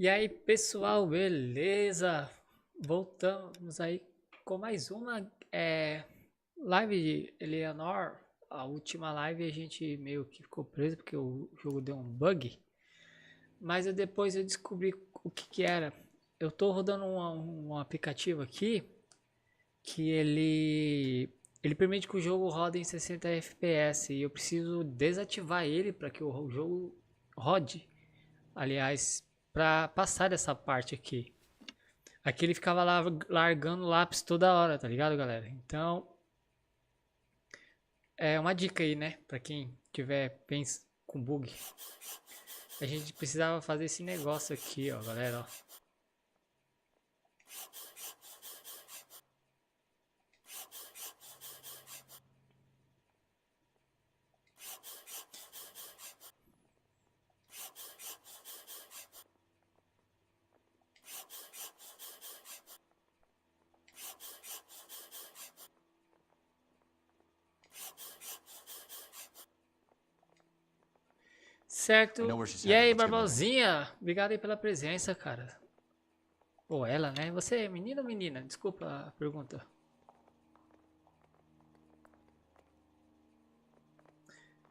E aí, pessoal, beleza? Voltamos aí com mais uma live de Eleanor. A última live a gente meio que ficou preso porque o jogo deu um bug. Mas depois eu descobri o que era. Eu tô rodando um aplicativo aqui que ele permite que o jogo rode em 60 FPS e eu preciso desativar ele para que o jogo rode. Aliás, para passar dessa parte aqui. Aqui ele ficava largando lápis toda hora, tá ligado, galera? Então, é uma dica aí, né? Pra quem tiver com bug. A gente precisava fazer esse negócio aqui, ó, galera, ó. Certo? E aí, Barbosinha? Obrigado aí pela presença, cara. Ou ela, né? Você é menino ou menina? Desculpa a pergunta.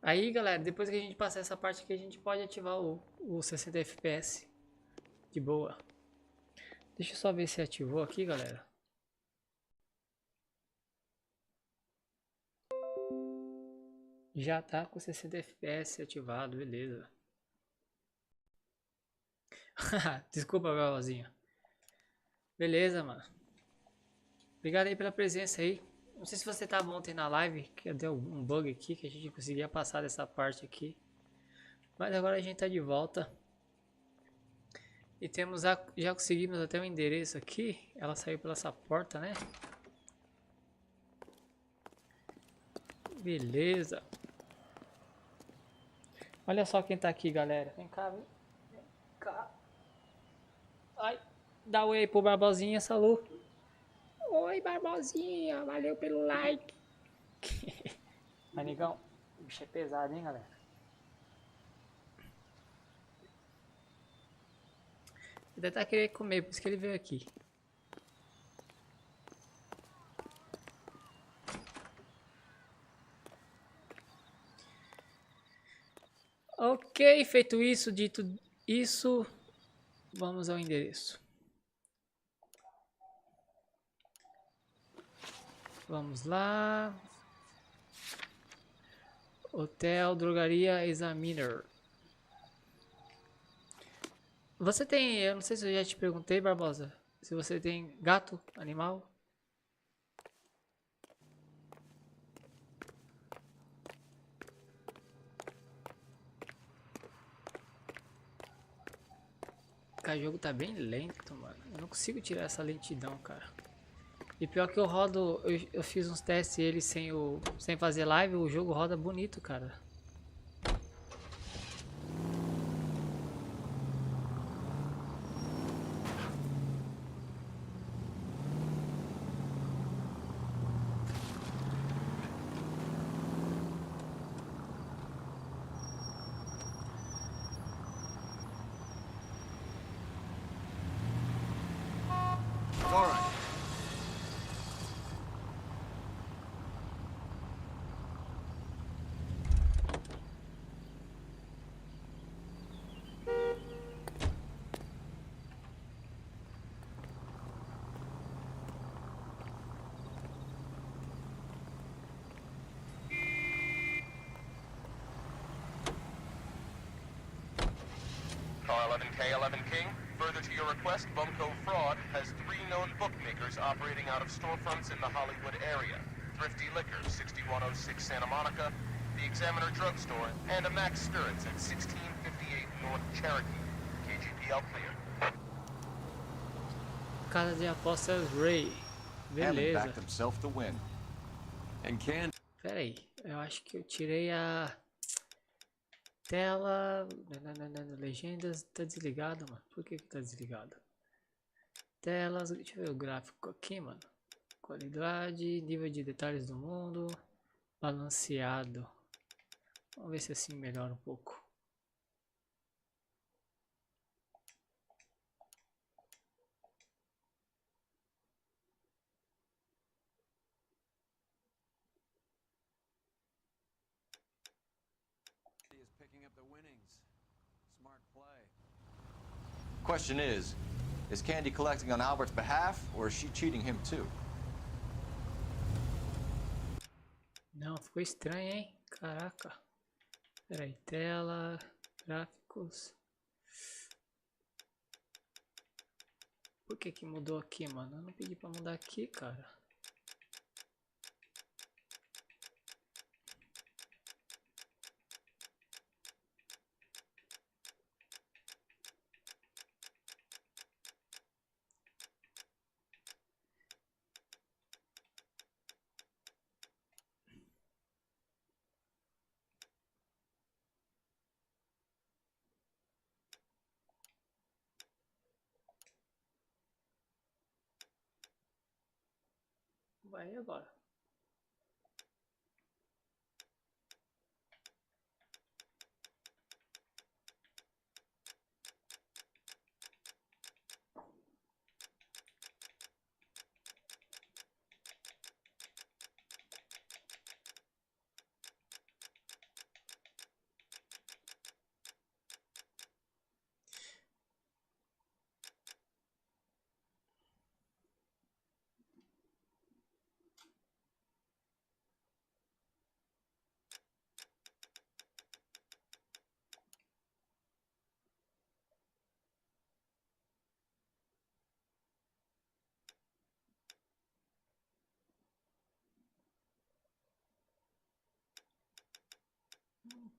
Aí, galera, depois que a gente passar essa parte aqui, a gente pode ativar o 60 FPS. De boa. Deixa eu só ver se ativou aqui, galera. Já tá com 60 FPS ativado, beleza. Desculpa, Belzinho. Beleza, mano. Obrigado aí pela presença aí. Não sei se você tava ontem na live, que deu um bug aqui, que a gente conseguia passar dessa parte aqui. Mas agora a gente tá de volta. E já conseguimos até o endereço aqui. Ela saiu pela essa porta, né? Beleza. Olha só quem tá aqui, galera. Vem cá, vem cá. Ai, dá oi aí pro Barbosinha, Salu. Oi, Barbosinha. Valeu pelo like. Mas, negão, o bicho é pesado, hein, galera? Ele deve estar querendo comer, por isso que ele veio aqui. Ok, feito isso, dito isso, vamos ao endereço. Vamos lá. Hotel, drogaria, examiner. Você tem, eu não sei se eu já te perguntei, Barbosa, se você tem gato, animal? Cara, o jogo tá bem lento, mano. Eu não consigo tirar essa lentidão, cara. E pior que eu rodo, eu fiz uns testes ele sem fazer live, o jogo roda bonito, cara. Car 11K, 11 King. Further to your request, Bumco Fraud has 3 known bookmakers operating out of storefronts in the Hollywood area. Thrifty Liquor, 6106 Santa Monica, the Examiner Drugstore, and a Max Spirits at 1658 North Cherokee. KGPL clear. Casa de apostas Ray. Beleza. Pera aí, eu acho que eu tirei a tela. Legendas tá desligado, mano. Por que tá desligado? Telas, deixa eu ver o gráfico aqui, mano. Qualidade, nível de detalhes do mundo, balanceado. Vamos ver se assim melhora um pouco. picking up the winnings. Smart play. Question is Candy collecting on Albert's behalf, or is she cheating him too? Não, ficou estranho, hein? Caraca. Pera aí, tela, gráficos. Por que que mudou aqui, mano? Eu não pedi pra mudar aqui, cara. Vai agora.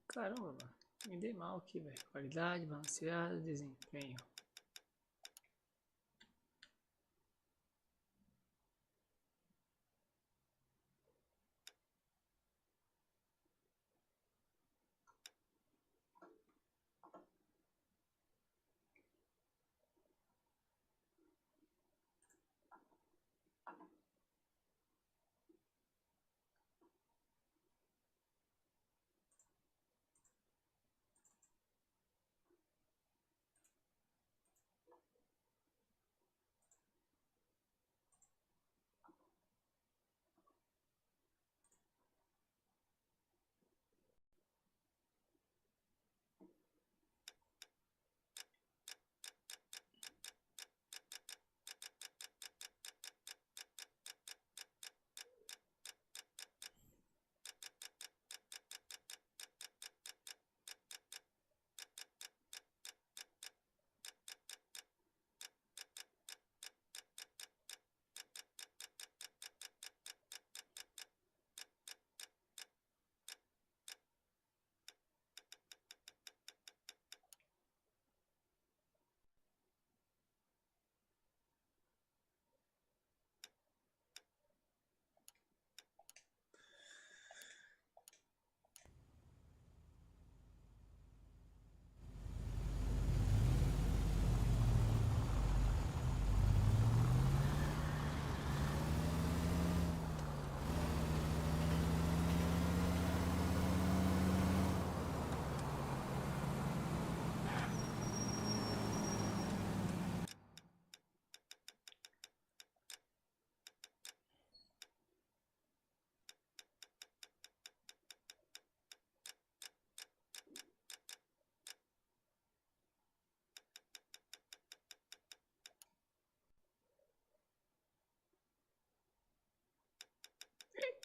Caramba, mano. Me dei mal aqui, velho. Qualidade, balanceada, desempenho.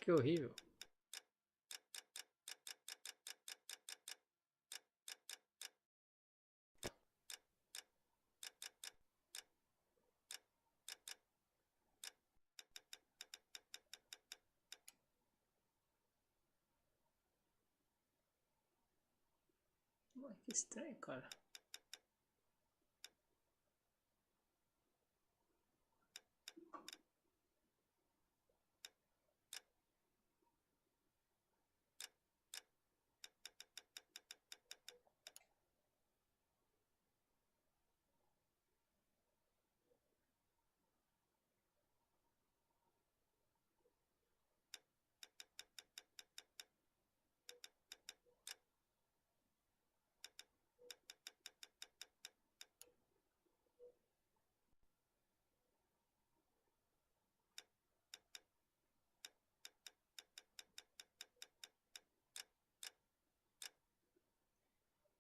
Que horrível. Ué, que estranho, cara.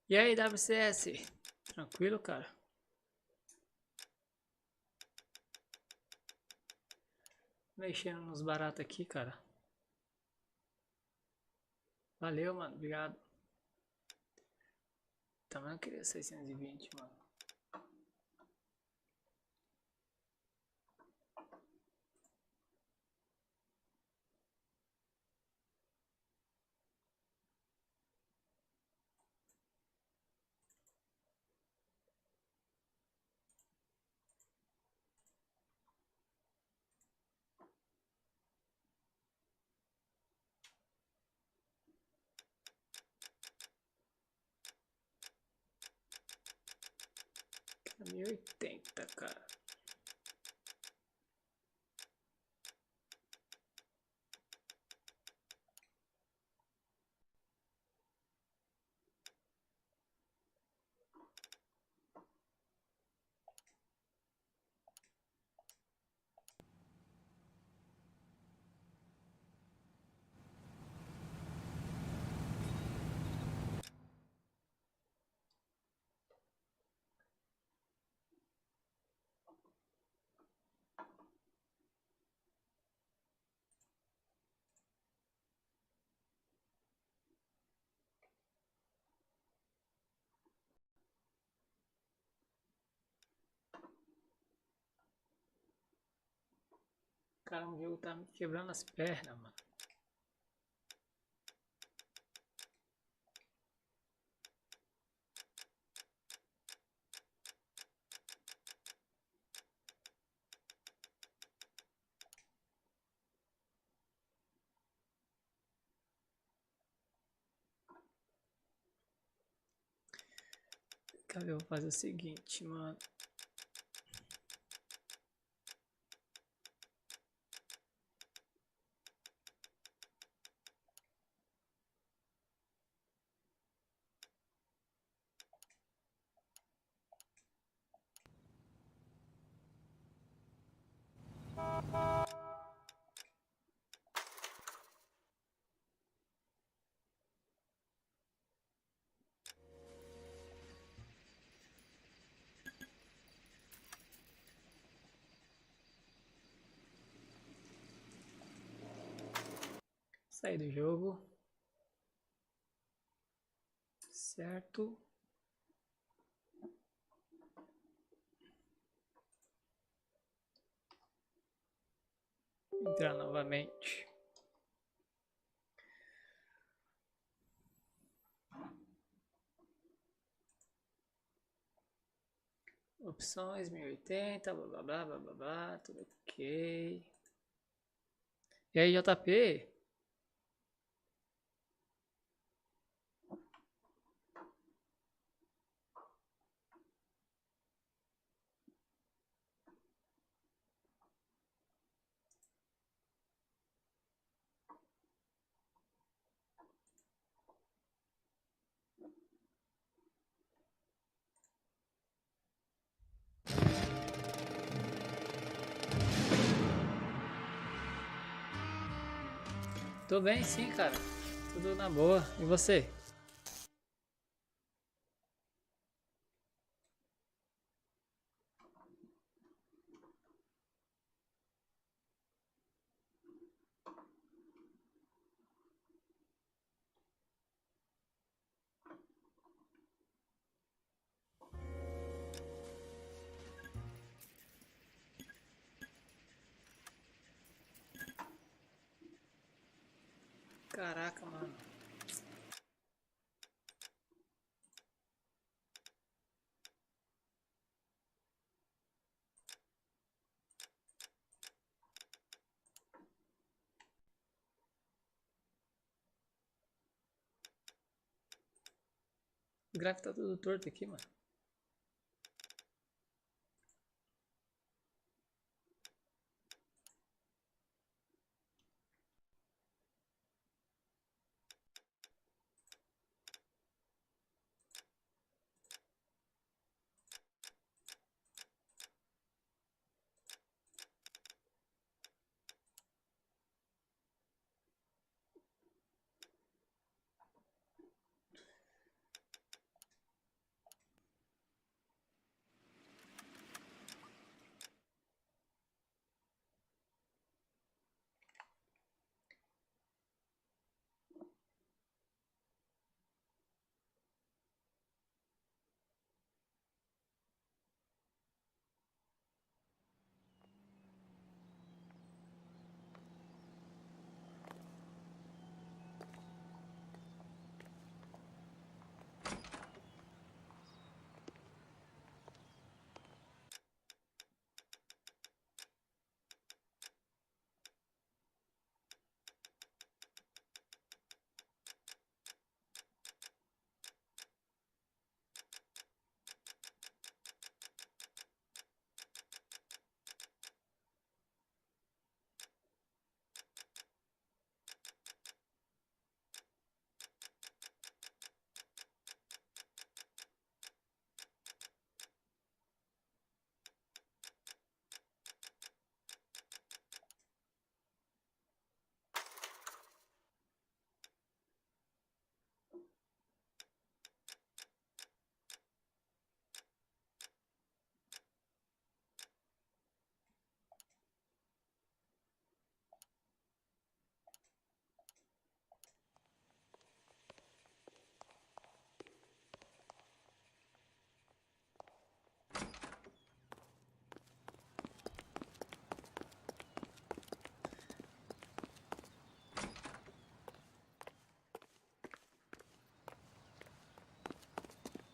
E aí, WCS? Tranquilo, cara? Mexendo nos baratos aqui, cara. Valeu, mano. Obrigado. Também eu queria 620, mano. Tá 1080, cara. Cara, o jogo tá me quebrando as pernas, mano. Cara, eu vou fazer o seguinte, mano. Sair do jogo. Certo. Entrar novamente. Opções 1080, blá blá blá blá blá blá, tudo ok. E aí, JP? Tô bem sim, cara. Tudo na boa. E você? Caraca, mano. O gráfico tá tudo torto aqui, mano.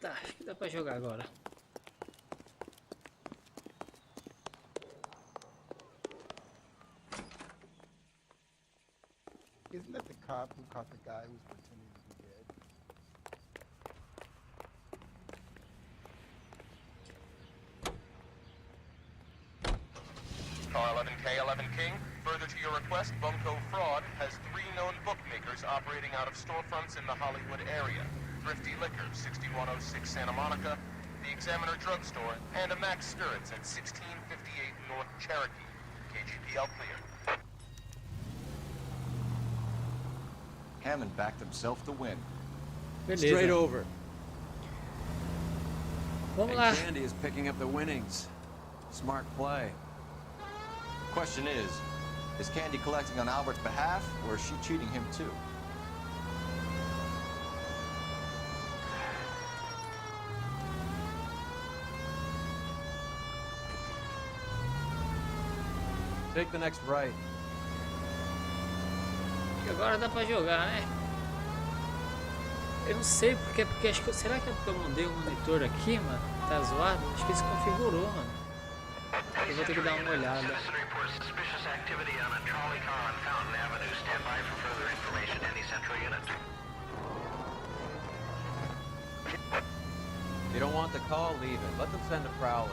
Tá, acho que dá pra jogar agora. Isn't that the cop who caught the guy who was pretending to be dead? Car 11K, 11 King. Further to your request, Bunko Fraud has 3 known bookmakers operating out of storefronts in the Hollywood area. Thrifty Liquor, 6106 Santa Monica, the Examiner Drugstore, and a Max Spirits at 1658 North Cherokee. KGPL clear. Hammond backed himself to win. Beleza. Straight over. Vamos And lá. Candy is picking up the winnings. Smart play. Question is Candy collecting on Albert's behalf, or is she cheating him too? Take the next right. E agora dá pra jogar, né? Eu não sei porque acho que. Será que é porque eu mudei o monitor aqui, mano? Tá zoado? Acho que desconfigurou, mano. Eu vou ter que dar uma olhada. You don't want the call, leave it. Let them send a prowler.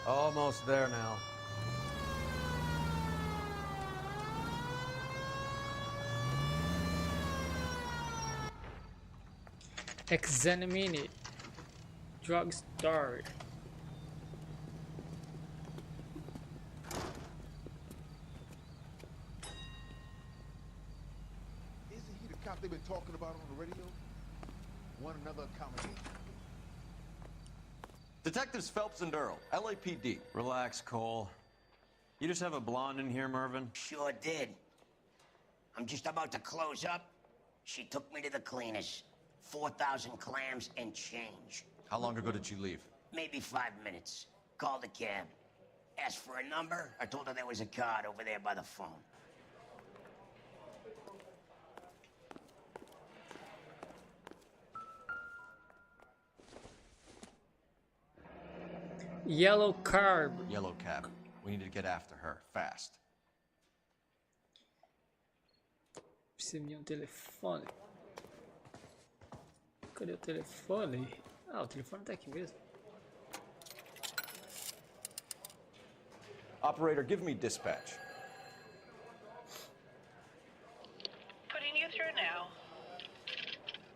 Almost there now. Examine Drugstore. Isn't he the cop they've been talking about on the radio? Want another accommodation? Detectives Phelps and Earl, LAPD. Relax, Cole. You just have a blonde in here, Mervyn? Sure did. I'm just about to close up. She took me to the cleaners. 4,000 clams and change. How long ago did she leave? Maybe 5 minutes. Called a cab. Asked for a number. I told her there was a card over there by the phone. Yellow Cab. Yellow cab. We need to get after her, fast. Precisa de telefone. Cadê o telefone? Ah, o telefone tá aqui mesmo. Operator, give me dispatch. Putting you through now.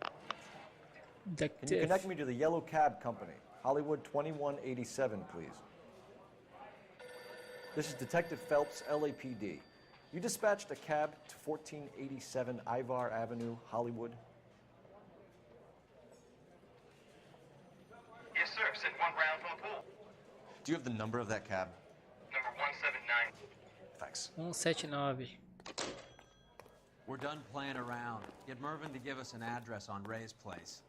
Can you Detective. connect me to the Yellow Cab Company? Hollywood 2187, please. This is Detective Phelps, LAPD. You dispatched a cab to 1487 Ivar Avenue, Hollywood. Yes, sir. Sent one round from the pool. Do you have the number of that cab? Number 179. Thanks. 179. We're done playing around. Get Mervyn to give us an address on Ray's place.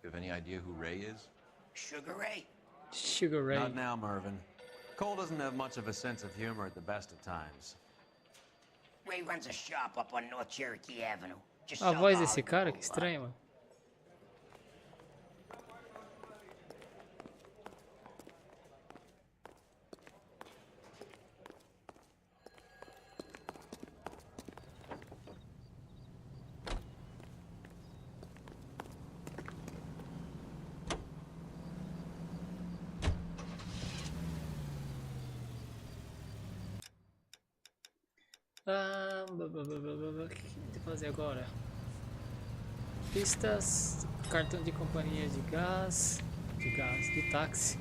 You have any idea who Ray is? Sugar Ray? Sugar Ray. Not now, Mervyn. Cole doesn't have much of a sense of humor at the best of times. Ray runs a shop up on North Cherokee Avenue. Just A south voz of desse Hollywood cara, que Boulevard. estranho, mano. O que tem que fazer agora? Pistas, cartão de companhia de gás. de gás, de táxi.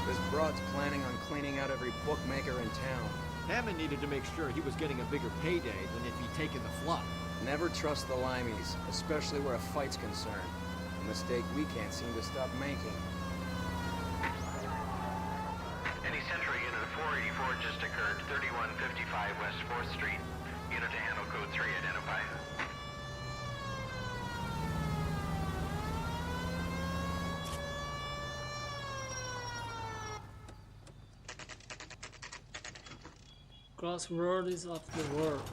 This broad's planning on cleaning out every bookmaker in town. Hammond needed to make sure he was getting a bigger payday than if he'd taken the flop. Never trust the limeys, especially where a fight's concerned. A mistake we can't seem to stop making. Any Central Unit 484 just occurred, 3155 West 4th Street. Unit to handle code 3, identify. Crossroads of the world.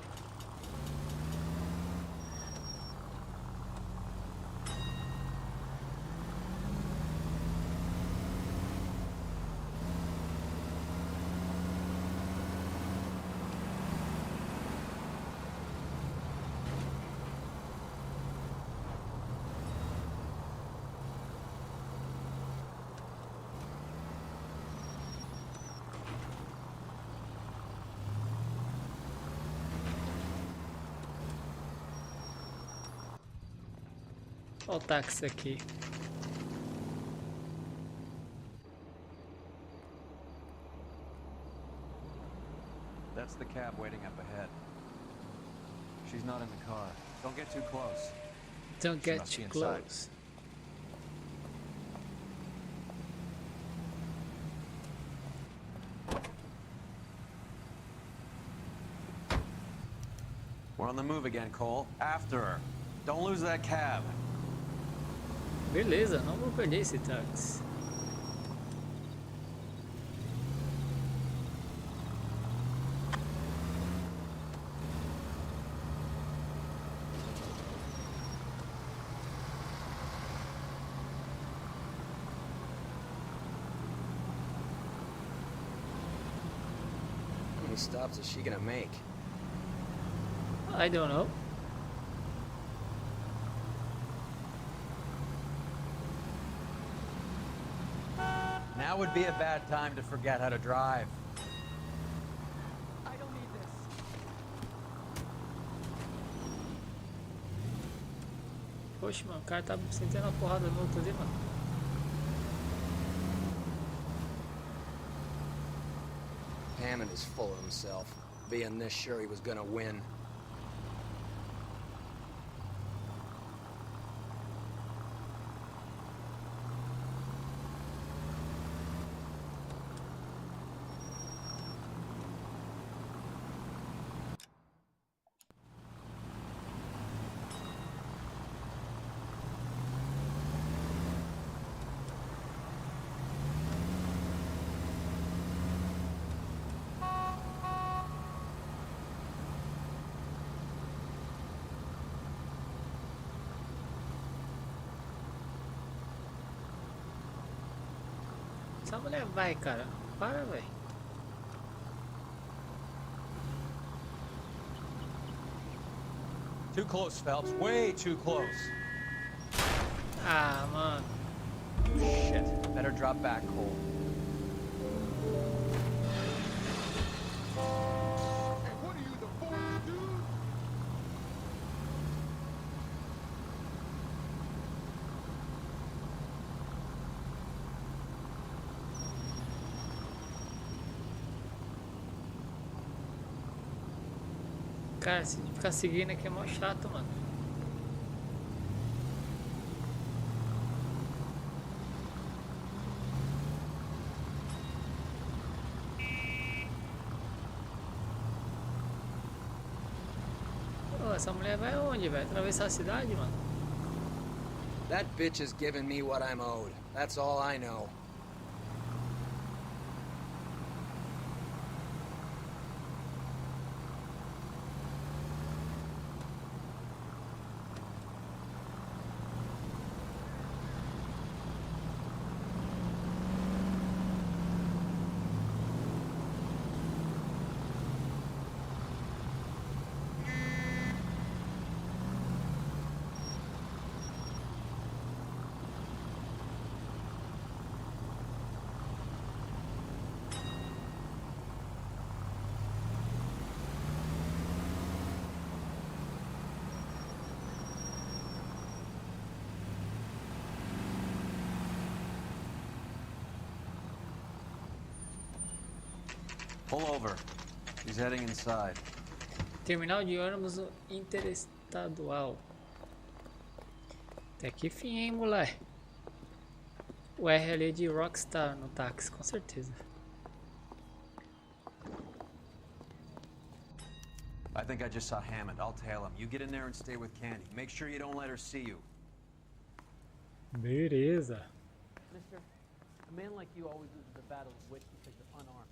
Olha o táxi aqui. That's the cab waiting up ahead. She's not in the car. Don't get too close. Don't She get must be too inside. close. We're on the move again, Cole. After her. Don't lose that cab. Beleza, não vou perder esse táxi. How many stops is she gonna make? I don't know. Now would be a bad time to forget how to drive. I don't need this. Poxa, mano, o cara tá sentando a porrada no outro ali, mano. Hammond is full of himself, being this sure he was gonna win. Essa mulher vai, cara. Para, velho. Too close, Phelps. Way too close. Ah, mano. Shit. Better drop back, Cole. Hey, what are you, the fourth dude? Cara, se ficar seguindo aqui é mó chato, mano. Pô, essa mulher vai aonde, velho? Atravessar a cidade, mano? That bitch is giving me what I'm owed. That's all I know. Pull over. He's heading inside. Terminal de ônibus interestadual. Até que fim, hein, moleque? O R ali é de Rockstar no táxi, com certeza. I think I just saw Hammond. I'll tail him. You get in there and stay with Candy. Make sure you don't let her see you. Beleza. Mister, a man like you always loses the battle of wit because you're unarmed.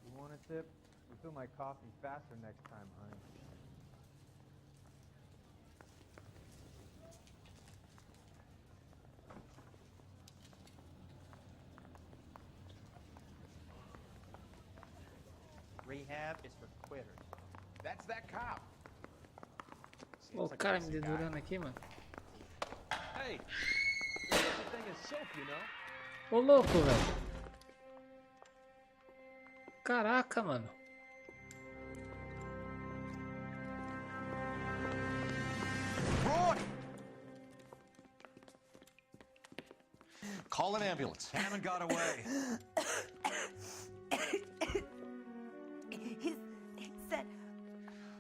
You want a tip? Refill my coffee faster next time, honey. Rehab is for quitters. That's that cop. Ó, o cara me dedurando aqui, mano. Hey, there's such a thing as soap, you know? Ô, louco, velho. Caraca, mano. Roy! Call an ambulance. Hammond got away. He said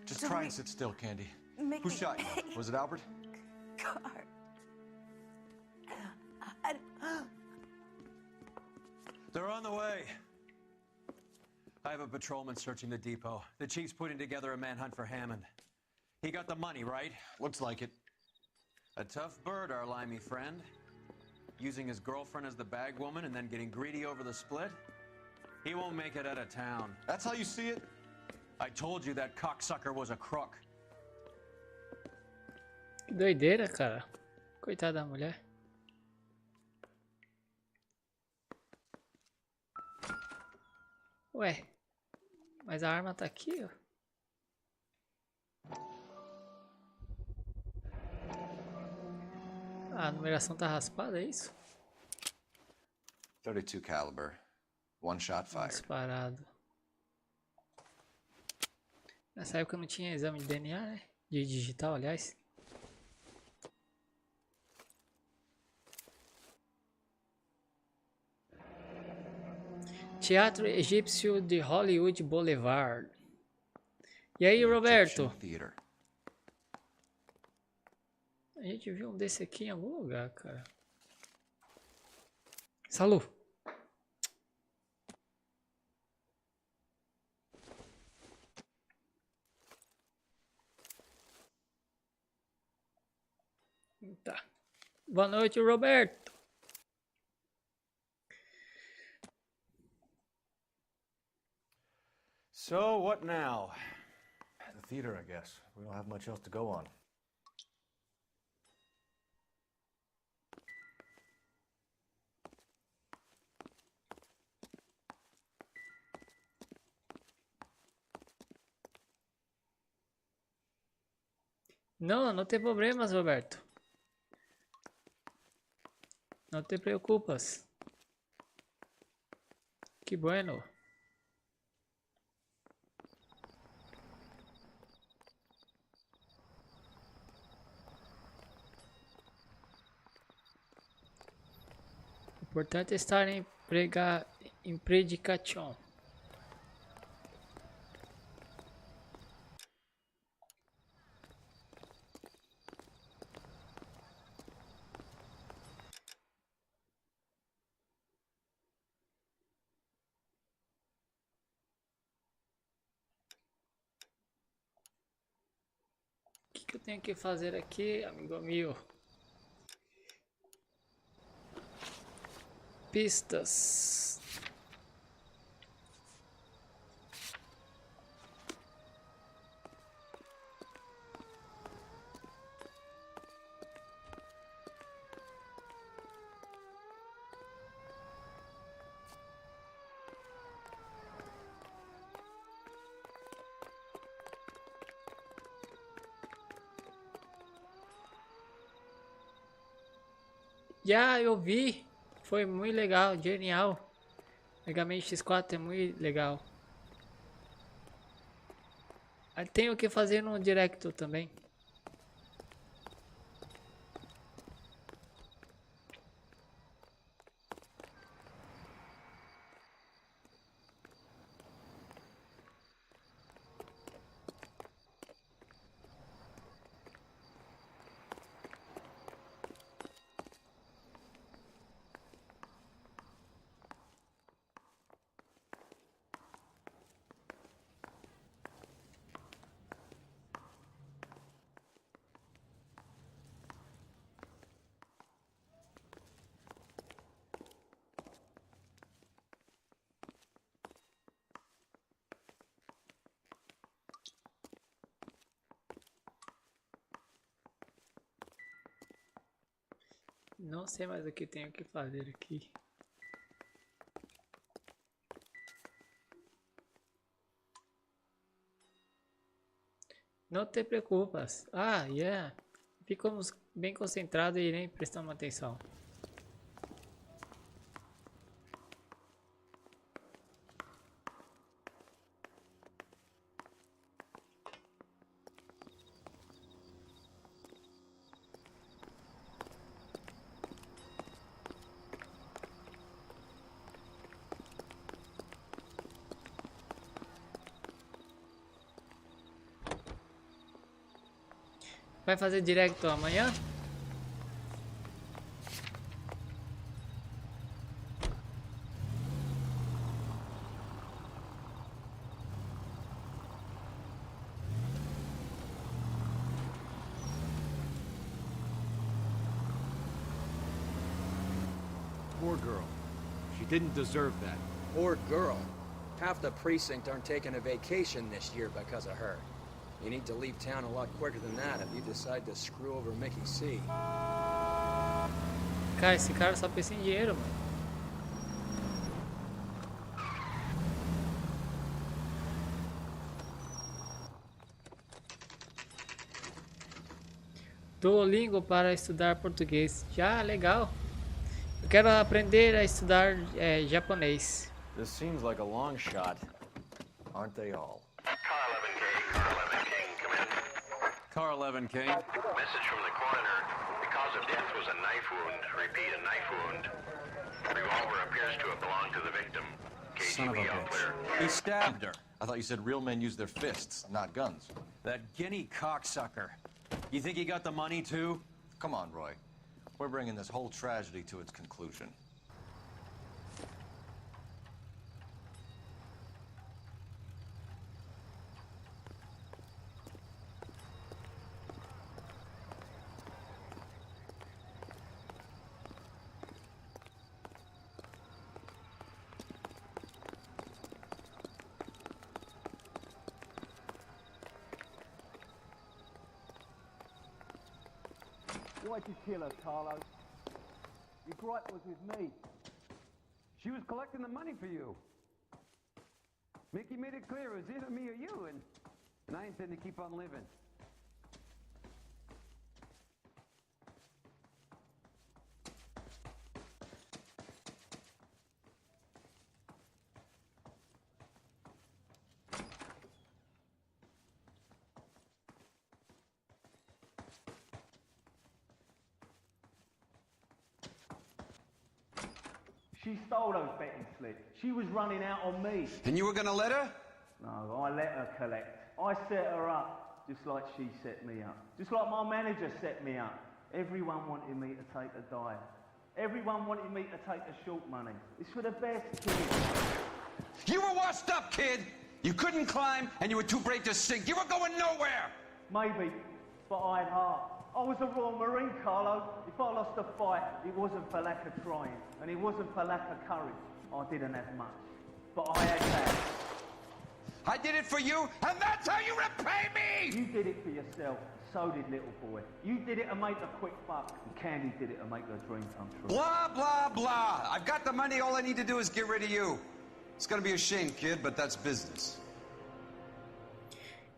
Just try and sit still, Candy. make Who me shot you? Was it Albert? car. They're on the way. I have a patrolman searching the depot. The chief's putting together a manhunt for Hammond. He got the money, right? Looks like it. A tough bird, our limey friend. Using his girlfriend as the bag woman and then getting greedy over the split. He won't make it out of town. That's how you see it? I told you that cocksucker was a crook. Que doideira, cara. Coitada da mulher. Ué, mas a arma tá aqui, ó. A numeração tá raspada, é isso? 32 caliber. One shot fired. Disparado. Nessa época não tinha exame de DNA, né? De digital, aliás. Teatro Egípcio de Hollywood Boulevard. E aí, Roberto? Theater. A gente viu um desse aqui em algum lugar, cara. Salu. Tá. Boa noite, Roberto. So, what now? The theater, I guess. We don't have much else to go on. Não, não tem problemas, Roberto. Não te preocupas. Que bueno. O importante é estar em predicação. O que eu tenho que fazer aqui, amigo meu? Pistas. Já eu vi. Foi muito legal, genial. Mega Man X4 é muito legal. Tem o que fazer no Directo também. Não sei mais o que tenho que fazer aqui. Não te preocupas. Ah, yeah. Ficamos bem concentrados e nem prestamos atenção. Vai fazer direto amanhã? Poor girl. She didn't deserve that. Poor girl. Half the precinct aren't taking a vacation this year because of her. You need to leave town a lot quicker than that if you decide to screw over Mickey C. Cara, esse cara só pensa em dinheiro, mano. Duolingo para estudar português. Já, legal. Eu quero aprender a estudar japonês. This seems like a long shot. Aren't they all? Car 11 King. Message from the coroner. The cause of death was a knife wound. Repeat, a knife wound. Revolver appears to have belonged to the victim. Son of a KGB all clear. bitch. He stabbed her. I thought you said real men use their fists, not guns. That guinea cocksucker. You think he got the money too? Come on, Roy. We're bringing this whole tragedy to its conclusion. Why'd you kill her, Carlo? Your gripe was with me. She was collecting the money for you. Mickey made it clear it was either me or you, and I intend to keep on living. She stole those betting slips. She was running out on me. And you were gonna let her? No, I let her collect. I set her up, just like she set me up. Just like my manager set me up. Everyone wanted me to take a dive. Everyone wanted me to take the short money. It's for the best, kid. You were washed up, kid! You couldn't climb, and you were too brave to sink. You were going nowhere! Maybe, but I had heart. I was a Royal Marine, Carlo. If I lost a fight, it wasn't for lack of trying, and it wasn't for lack of courage. I didn't have much, but I had that. I did it for you, and that's how you repay me! You did it for yourself, so did little boy. You did it to make a quick buck, and Candy did it to make her dream come true. Blah, blah, blah. I've got the money, all I need to do is get rid of you. It's gonna be a shame, kid, but that's business.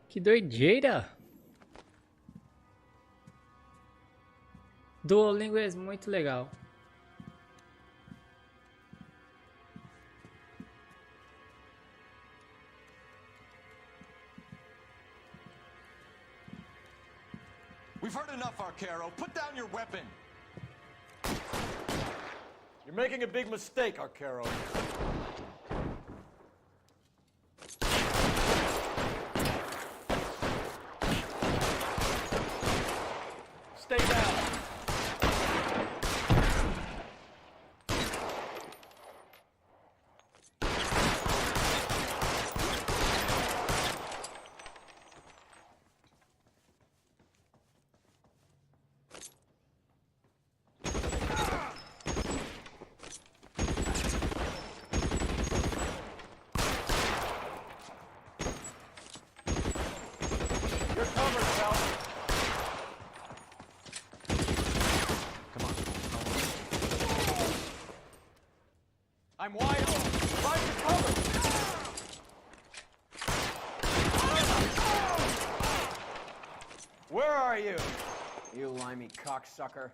Que doideira! Duolingo é muito legal. We've heard enough, Arcaro. Put down your weapon. You're making a big mistake, Arcaro. Stay down. I'm wide open. Find your cover! Where are you? You limey cocksucker.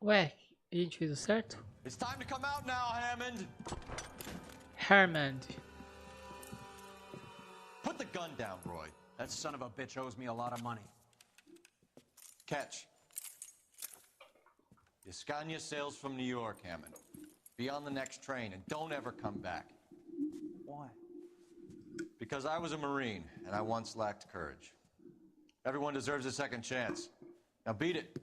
Ué, a gente fez o certo? It's time to come out now, Hammond. Hammond. Put the gun down, Roy. That son of a bitch owes me a lot of money. Catch. Escania sails from New York, Hammond. Be on the next train and don't ever come back. Why? Because I was a Marine and I once lacked courage. Everyone deserves a second chance. Now beat it.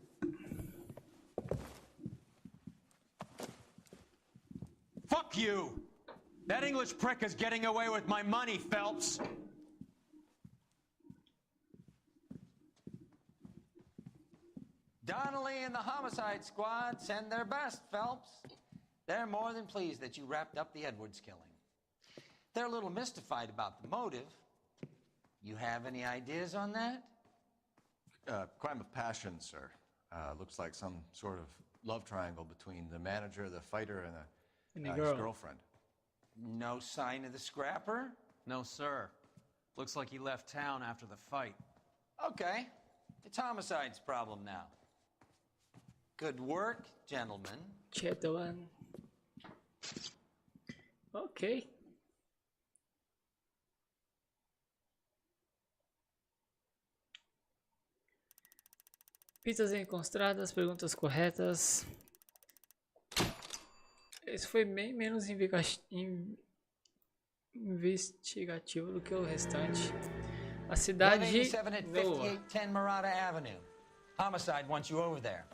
Fuck you! That English prick is getting away with my money, Phelps! Donnelly and the homicide squad send their best, Phelps. They're more than pleased that you wrapped up the Edwards killing. They're a little mystified about the motive. You have any ideas on that? Crime of passion, sir. Looks like some sort of love triangle between the manager, the fighter, and his girlfriend. No sign of the scrapper? No, sir. Looks like he left town after the fight. Okay. It's homicide's problem now. Good work, gentlemen. Gentlemen. Ok. Pistas encontradas, perguntas corretas. Esse foi bem menos investigativo do que o restante. A cidade 187 at Noire. 5810 Murata Avenue. Homicide wants you over there.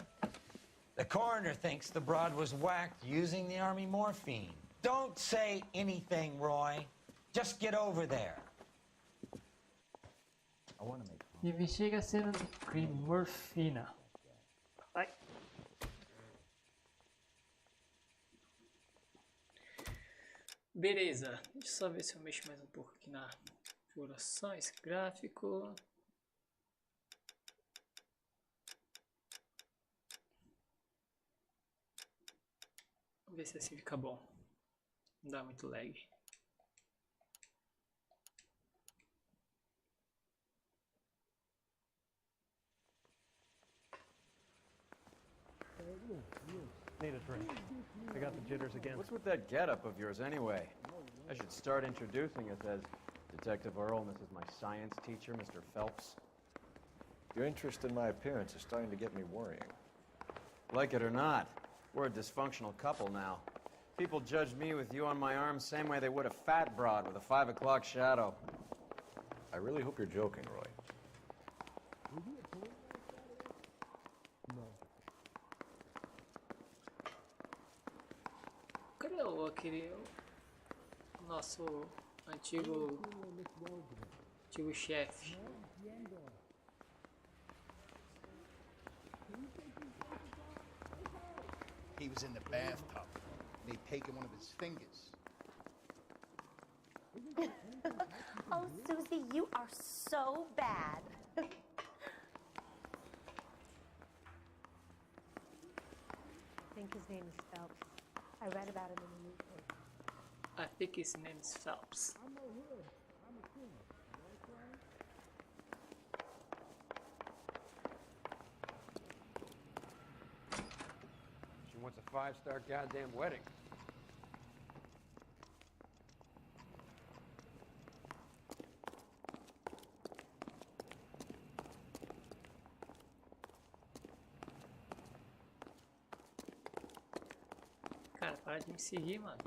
The coroner thinks the broad was whacked using the army morphine. Don't say anything, Roy. Just get over there. I want to make... Investiga a cena do crime, morfina. Ai. Beleza, deixa eu só ver se eu mexo mais um pouco aqui na configuração, esse gráfico. Vamos ver se assim fica bom. Não dá muito lag. Need a drink. I got the jitters again. What's with that getup of yours anyway? I should start introducing us as Detective Earl, and this is my science teacher, Mr. Phelps. Your interest in my appearance is starting to get me worrying. Like it or not, we're a dysfunctional couple now. People judge me with you on my arm same way they would a fat broad with a 5 o'clock shadow. I really hope you're joking, Roy. Cadê aquele nosso antigo chefe? He was in the bathtub. They'd taken one of his fingers. Oh, Susie, you are so bad. I think his name is Phelps. I read about him in the newspaper. I think his name is Phelps. She wants a 5-star goddamn wedding. Cara, para de me seguir, mano.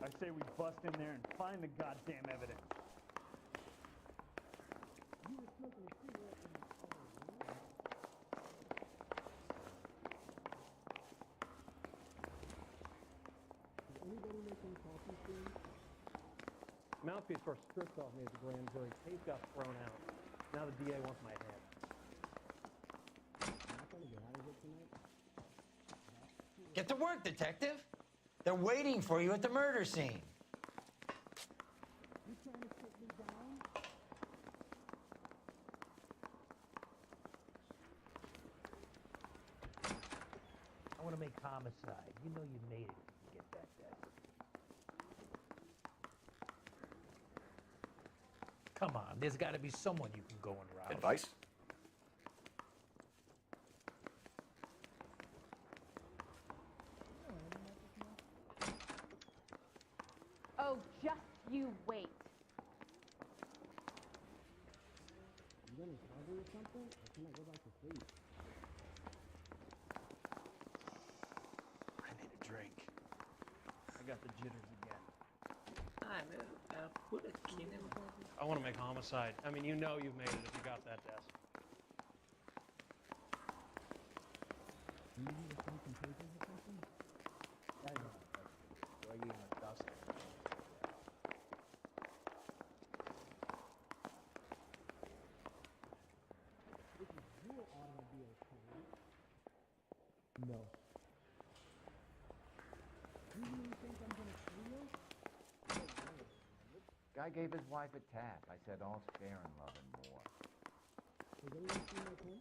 I say we bust in there and find the goddamn evidence. Mouthpiece were stripped off me at the grand jury. Case got thrown out. Now the DA wants my head. Get to work, detective. They're waiting for you at the murder scene. I want to make homicide. You know you made it if you get that desk. Come on, there's got to be someone you can go and rob. Advice? Oh, just you wait. You gonna cover or something? Or can I go back to sleep? I need a drink. I got the jitters again. Ah, por aqui, né? I want to make homicide. I mean, you know you've made it if you got that desk. Do you need to sign some papers or something? I know. Do I give him a dust? This is your automobile, correct? No. You really think I'm gonna steal? Guy gave his wife a tap. I said all's fair in love and war. Has anyone seen my pen?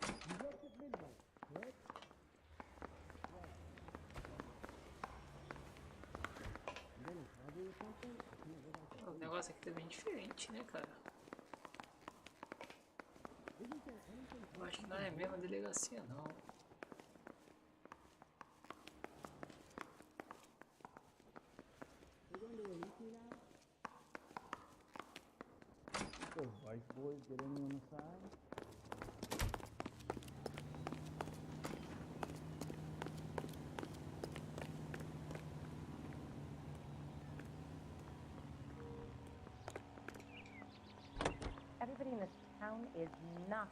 You left at midnight, correct? You gonna cover or something? Or can I go back to O sleep? negócio aqui tá bem diferente, né, cara? Isn't there anything Eu acho que não é a mesma delegacia, não. They're going to release me now? Think those vice boys get any on the side? Everybody in this town is nuts.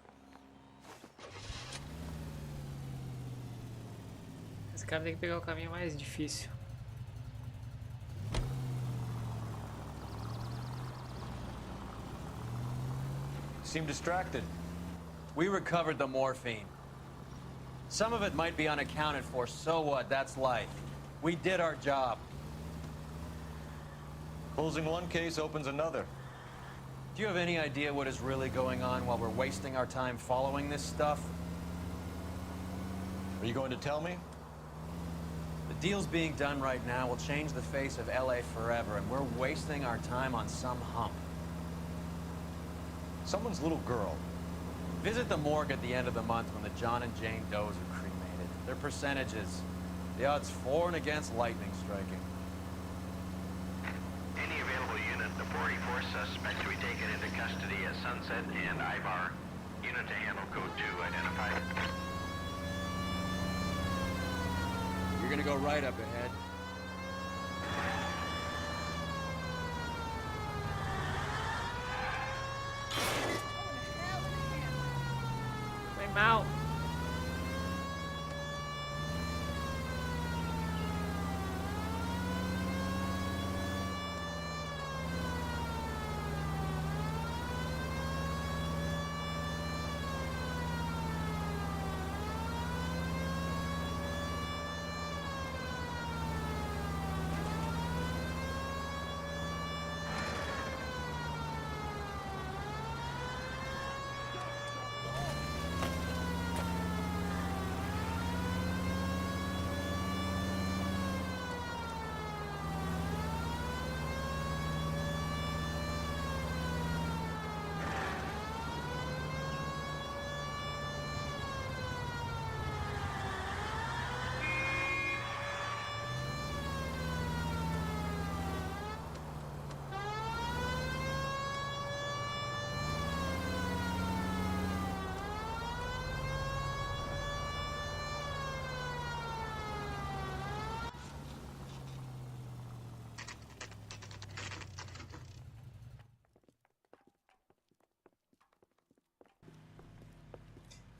Esse cara tem que pegar o caminho mais difícil. Seem distracted. We recovered the morphine. Some of it might be unaccounted for, so what? That's life. We did our job. Closing one case opens another. Do you have any idea what is really going on while we're wasting our time following this stuff? Are you going to tell me? The deals being done right now will change the face of LA forever, and we're wasting our time on some hump. Someone's little girl. Visit the morgue at the end of the month when the John and Jane Does are cremated. Their percentages. The odds for and against lightning striking. Any available unit, the 44 suspects we taken into custody at Sunset and Ivar. Unit to handle code 2 identified. You're gonna go right up ahead. Foi mal.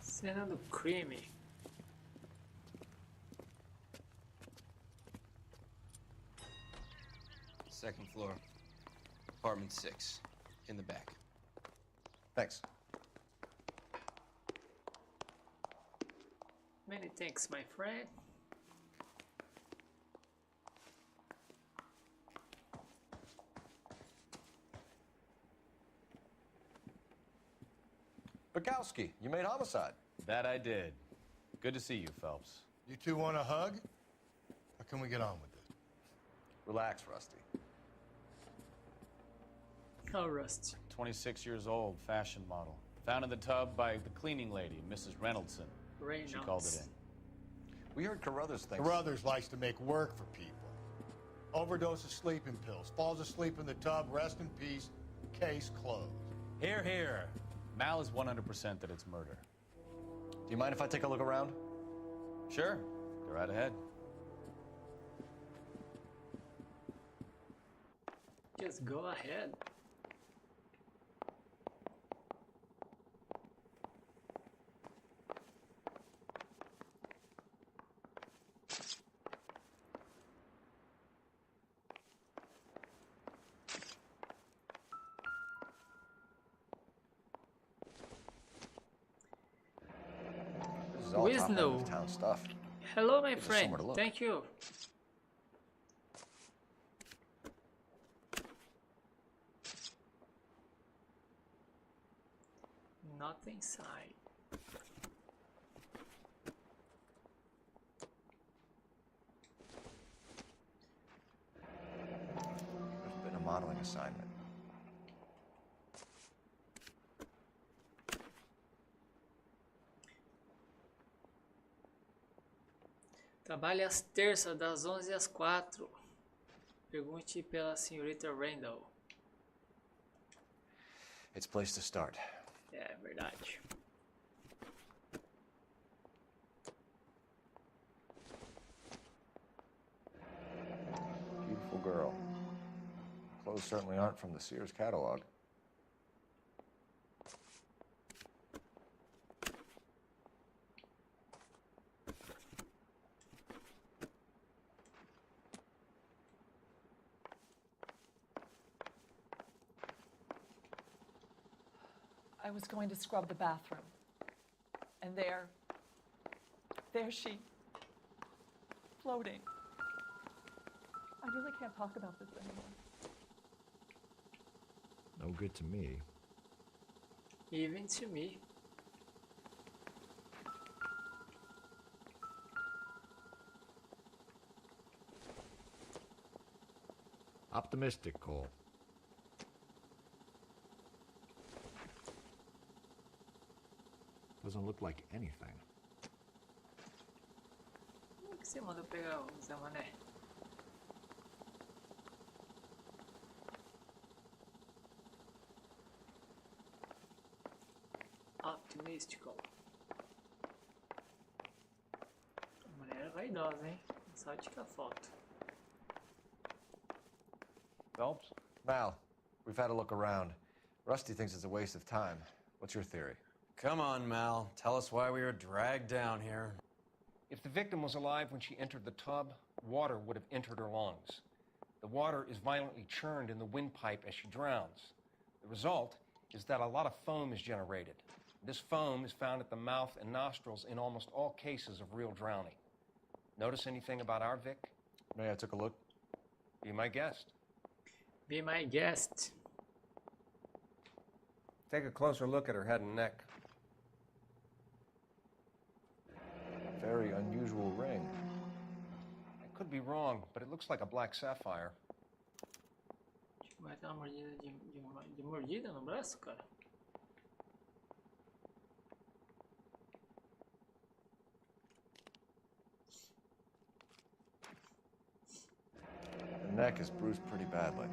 Cena do crime. Second floor. Apartment 6. In the back. Thanks. Many thanks, my friend. Bukowski, you made homicide. That I did. Good to see you, Phelps. You two want a hug? Or can we get on with it? Relax, Rusty. Oh, Rusty. 26 years old, fashion model. Found in the tub by the cleaning lady, Mrs. Reynoldson. She called it in. We heard Carruthers thinks... Carruthers likes to make work for people. Overdose of sleeping pills. Falls asleep in the tub. Rest in peace. Case closed. Here, here. Mal is 100% that it's murder. Do you mind if I take a look around? Sure. Go right ahead. Just go ahead. Wisno. Town stuff. Hello, my Gives us friend. somewhere to look. Thank you. Nothing inside. There's been a modeling assignment. Trabalhe às terças, das 11 às 4. Pergunte pela senhorita Randall. It's a place to start. É verdade. Beautiful girl. Clothes certainly aren't from the Sears catalog. I was going to scrub the bathroom. And there she, floating. I really can't talk about this anymore. No good to me. Even to me. Optimistic, Cole. Doesn't look like anything. O que você mandou pegar, Zé Mané? Optimistical. A mulher é vaidosa, hein? Não sabe tirar foto. Phelps? Mal, we've had a look around. Rusty thinks it's a waste of time. What's your theory? Come on, Mal. Tell us why we were dragged down here. If the victim was alive when she entered the tub, water would have entered her lungs. The water is violently churned in the windpipe as she drowns. The result is that a lot of foam is generated. This foam is found at the mouth and nostrils in almost all cases of real drowning. Notice anything about our Vic? May I took a look? Be my guest. Be my guest. Take a closer look at her head and neck. Very unusual ring. I could be wrong, but it looks like a black sapphire. Vai ter uma mordida de mordida no braço, cara? The neck is bruised pretty badly.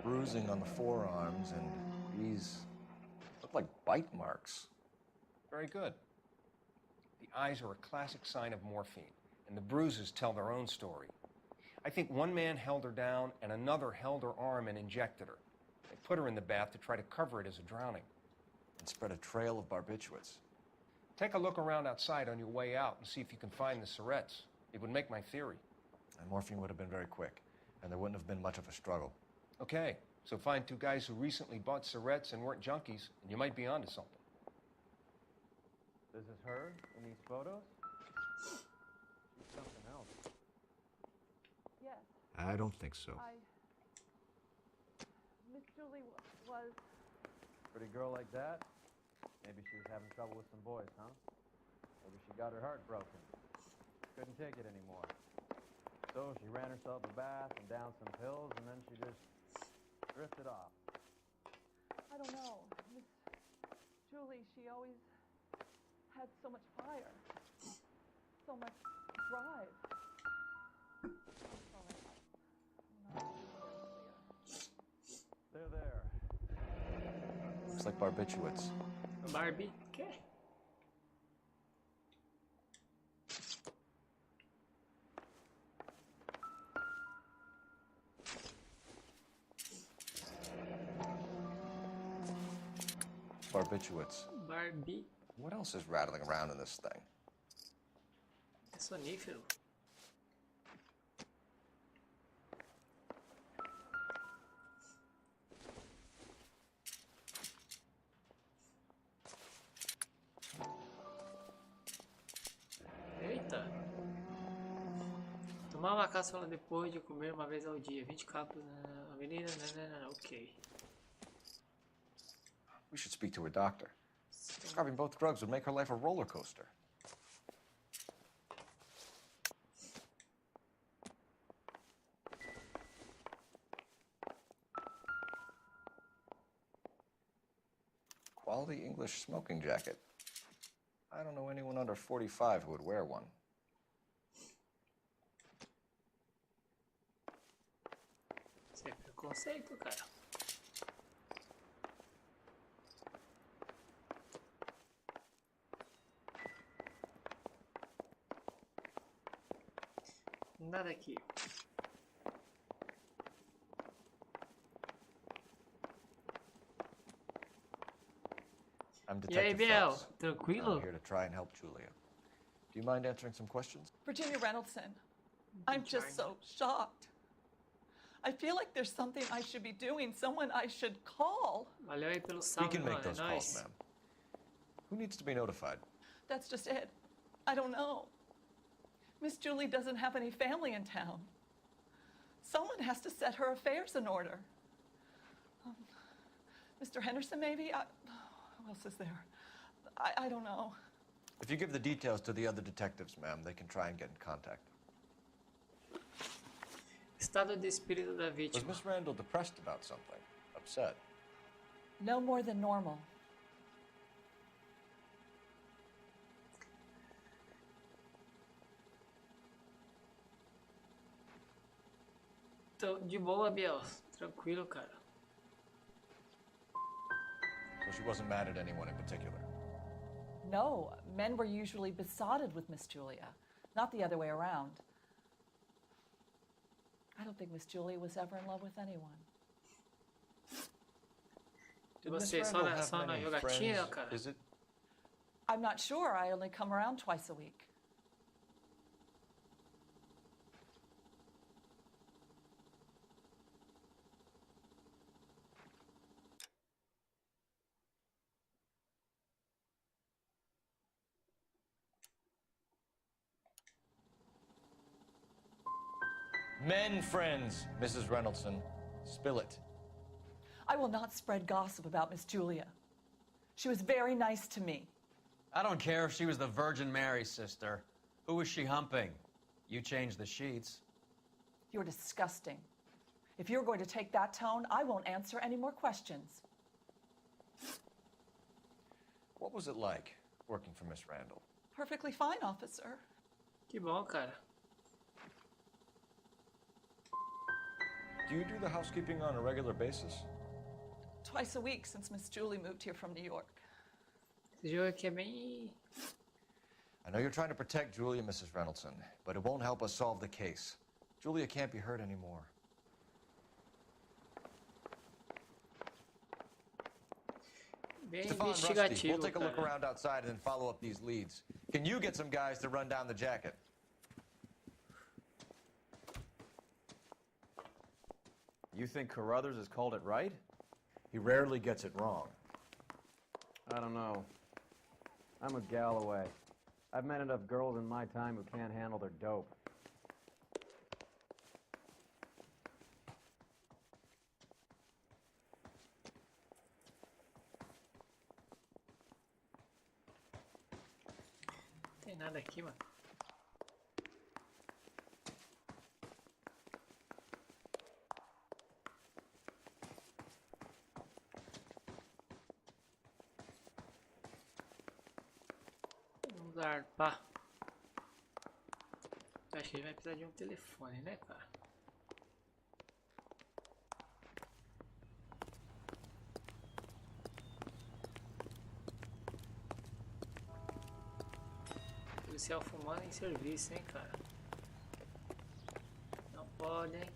Bruising on the forearms, and these look like bite marks. Very good. The eyes are a classic sign of morphine, and the bruises tell their own story. I think one man held her down and another held her arm and injected her. They put her in the bath to try to cover it as a drowning. And spread a trail of barbiturates. Take a look around outside on your way out and see if you can find the syrettes. It would make my theory. And morphine would have been very quick, and there wouldn't have been much of a struggle. Okay, so find two guys who recently bought syrettes and weren't junkies, and you might be onto something. This is her in these photos? She's something else. Yes. I don't think so. Miss Julie was... Pretty girl like that? Maybe she was having trouble with some boys, huh? Maybe she got her heart broken. Couldn't take it anymore. So she ran herself a bath and downed some pills, and then she just drifted off. I don't know. Miss Julie, she always had so much fire. So much drive. I'm sorry. I'm not They're there. Looks like barbiturates. Barbie? Okay. Barbiturates. Barbie. What else is rattling around in this thing? É sonífero. Eita. Tomar uma cápsula depois de comer uma vez ao dia. 20 cápsulas na avenida. Ok. We should speak to her doctor. Prescribing both drugs would make her life a roller coaster. Quality English smoking jacket. I don't know anyone under 45 who would wear one. Isso é preconceito, cara. Nada aqui. I'm E aí, Detective Biel? Phelps. Tranquilo? I'm here to try and help Julia. Do you mind answering some questions? Virginia Reynoldson, I'm just so shocked. I feel like there's something I should be doing, someone I should call. Valeu aí pelo We salve, can make mano. É those calls, nóis. ma'am. Who needs to be notified? That's just it. I don't know. Miss Julie doesn't have any family in town. Someone has to set her affairs in order. Mr. Henderson, maybe? Who else is there? I don't know. If you give the details to the other detectives, ma'am, they can try and get in contact. Estado de espírito da Was vítima. Miss Randall depressed about something? Upset? No more than normal. Tô de boa, Biel. Tranquilo, cara. So she wasn't mad at anyone in particular? No, men were usually besotted with Miss Julia, not the other way around. I don't think Miss Julia was ever in love with anyone. Did Miss Você Randall have só na many jogatina, friends? cara? Is it? I'm not sure. I only come around twice a week. Men friends, Mrs. Reynoldson. Spill it. I will not spread gossip about Miss Julia. She was very nice to me. I don't care if she was the Virgin Mary sister. Who was she humping? You changed the sheets. You're disgusting. If you're going to take that tone, I won't answer any more questions. What was it like working for Miss Randall? Perfectly fine, officer. Que bom, cara. Do you do the housekeeping on a regular basis? Twice a week since Miss Julie moved here from New York. Esse jogo aqui é bem... I know you're trying to protect Julia, Mrs. Reynoldson, but it won't help us solve the case. Julia can't be hurt anymore. Bem Stefan, Rusty, investigativo, we'll take a look cara. around outside and then follow up these leads. Can you get some guys to run down the jacket? You think Carruthers has called it right? He rarely gets it wrong. I don't know. I'm with Galloway. I've met enough girls in my time who can't handle their dope. Não tem nada aqui, mano. Vamos arpar. Acho que ele vai precisar de um telefone, né, cara? Policial fumando em serviço, hein, cara? Não pode, hein?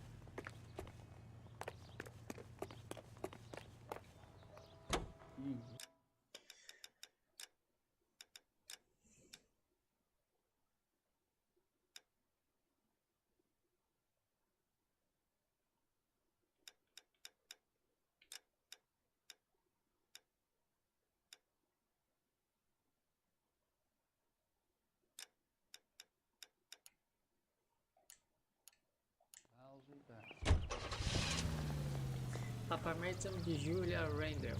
Apartamento de Julia Randall.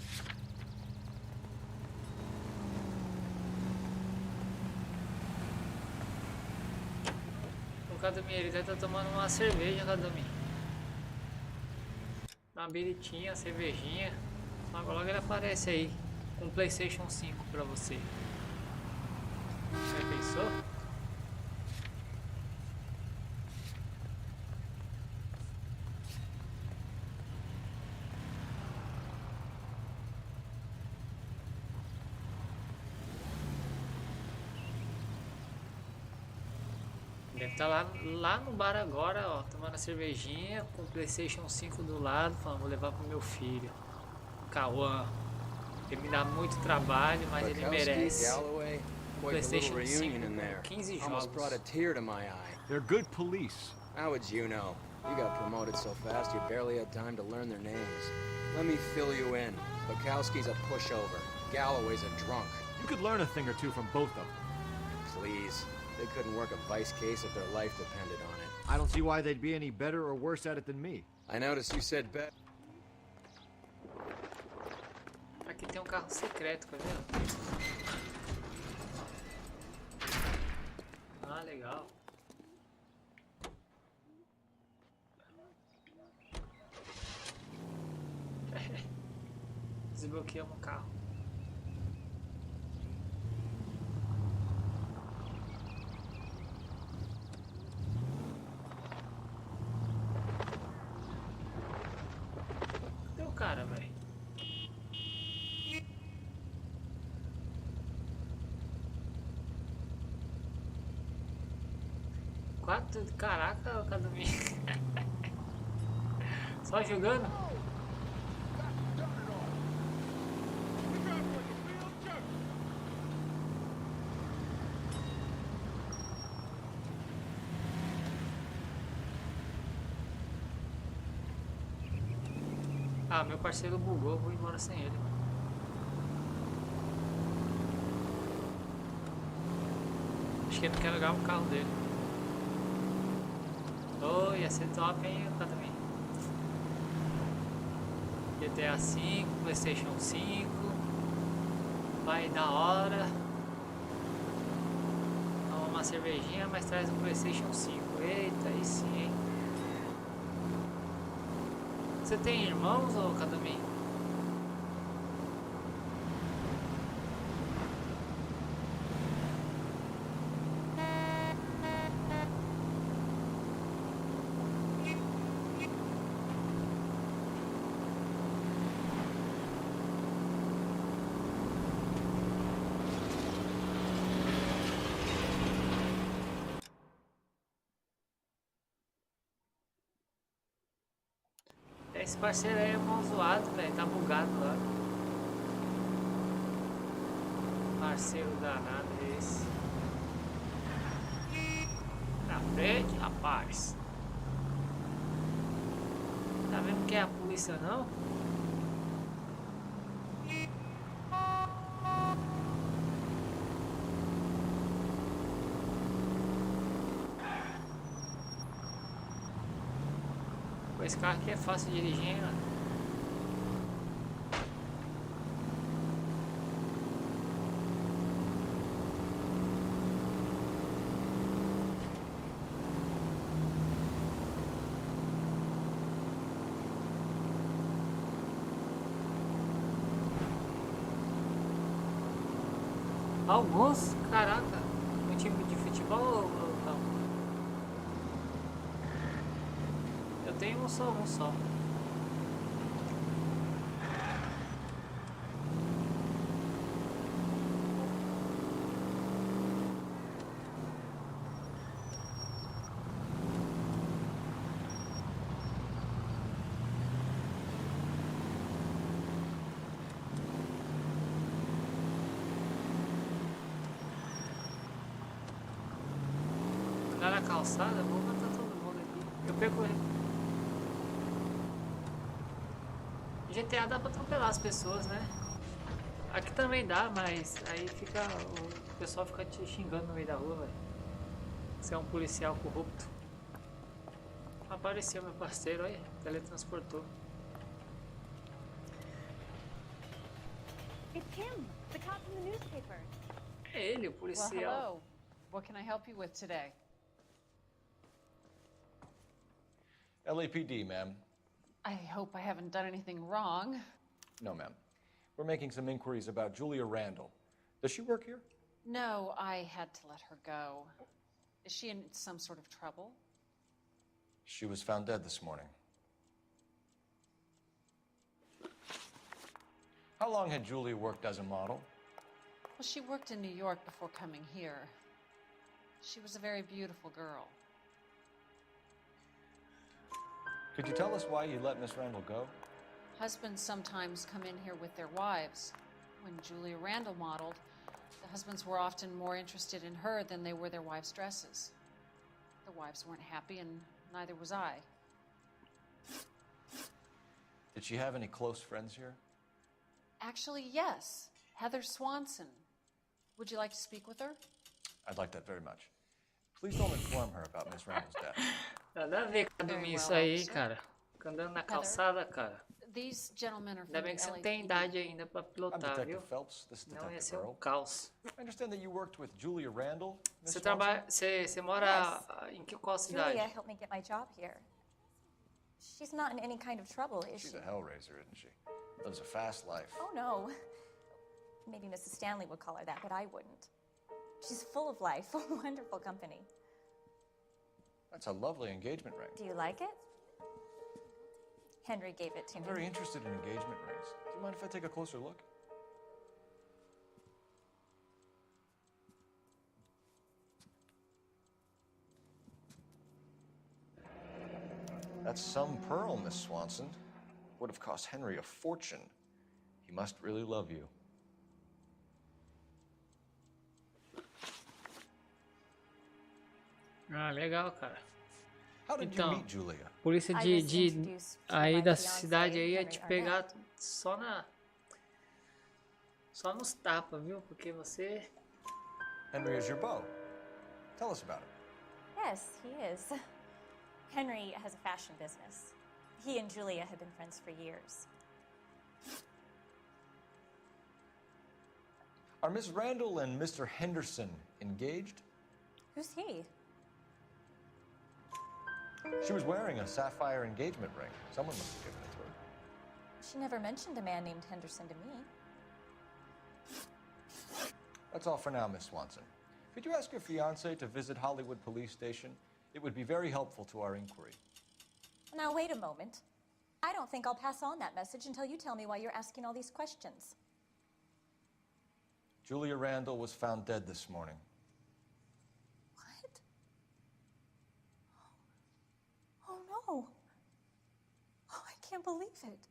O Cadominho, ele deve estar tomando uma cerveja, Cadominho. Uma biritinha, cervejinha. Logo logo ele aparece aí com o PlayStation 5 pra você. Já pensou? Deve estar lá no bar agora, ó, tomando a cervejinha, com o PlayStation 5 do lado, falando, vou levar pro meu filho, o Cauã. Ele me dá muito trabalho, mas ele merece. Galloway, Um PlayStation 5 com 15 jogos. Brought a tear to my eye. They're good police. How would you know? You got promoted so fast you barely had time to learn their names. Let me fill you in. Bukowski's a pushover. Galloway's a drunk. You could learn a thing or two from both of them. Please. They couldn't work a vice case if their life depended on it. I don't see why they'd be any better or worse at it than me. I noticed you said bet. Aqui tem um carro secreto, tá vendo? Ah, legal. Desbloqueamos o carro. Cadê o cara, velho? Quatro, caraca, Cadominho. Só jogando? Ah, meu parceiro bugou, vou embora sem ele. Acho que ele não quer ligar o carro dele. Oh, ia ser top, hein, Cadominho. GTA 5, PlayStation 5. Vai da hora. Toma uma cervejinha, mas traz um PlayStation 5. Eita, aí sim, hein. Você tem irmãos, ô Cadominho? Esse parceiro aí é mó zoado, velho. Tá bugado lá. Parceiro danado esse. Na frente, rapaz. Tá vendo que é a polícia não? Com esse carro aqui é fácil de dirigir, né? Alguns, caraca, um time de futebol ou não? Eu tenho um só. Na calçada, vou matar todo mundo aqui. Eu pego ele. GTA dá pra atropelar as pessoas, né? Aqui também dá, mas aí fica. O pessoal fica te xingando no meio da rua, velho. Você é um policial corrupto. Apareceu meu parceiro, aí, teletransportou. It's him, the cop from the newspaper. É ele, o policial. Well, hello. What can I help you with today? LAPD, ma'am. I hope I haven't done anything wrong. No, ma'am. We're making some inquiries about Julia Randall. Does she work here? No, I had to let her go. Is she in some sort of trouble? She was found dead this morning. How long had Julia worked as a model? Well, she worked in New York before coming here. She was a very beautiful girl. Could you tell us why you let Miss Randall go? Husbands sometimes come in here with their wives. When Julia Randall modeled, the husbands were often more interested in her than they were their wives' dresses. The wives weren't happy, and neither was I. Did she have any close friends here? Actually, yes. Heather Swanson. Would you like to speak with her? I'd like that very much. Please don't inform her about Miss Randall's death. Nada a ver com dormir isso aí, cara. Fica andando na calçada, cara. These gentlemen are from Ainda bem que você não tem idade ainda pra pilotar, viu? Phelps, this is Não, ia Detective ser Earl. caos. I understand that you worked with Julia Randall, Miss Você Swanson? trabalha, você mora em qual cidade? Julia helped me get my job here. She's not in any kind of trouble, is She's she? a hellraiser, isn't she? Lives a fast life. Oh, no. Maybe Mrs. Stanley would call her that, but I wouldn't. She's full of life, a wonderful company. That's a lovely engagement ring. Do you like it? Henry gave it to I'm me. very interested in engagement rings. Do you mind if I take a closer look? That's some pearl, Miss Swanson. Would have cost Henry a fortune. He must really love you. Ah, legal, cara. How did Então, you meet Julia? polícia de aí da cidade aí ia te pegar só nos tapas, viu? Porque você... Henry is your beau. Tell us about it. Yes, he is. Henry has a fashion business. He and Julia have been friends for years. Are Miss Randall and Mr. Henderson engaged? Who's he? She was wearing a sapphire engagement ring. Someone must have given it to her. She never mentioned a man named Henderson to me. That's all for now, Miss Swanson. Could you ask your fiancé to visit Hollywood Police Station? It would be very helpful to our inquiry. Now, wait a moment. I don't think I'll pass on that message until you tell me why you're asking all these questions. Julia Randall was found dead this morning. What? Oh, no. Oh, I can't believe it.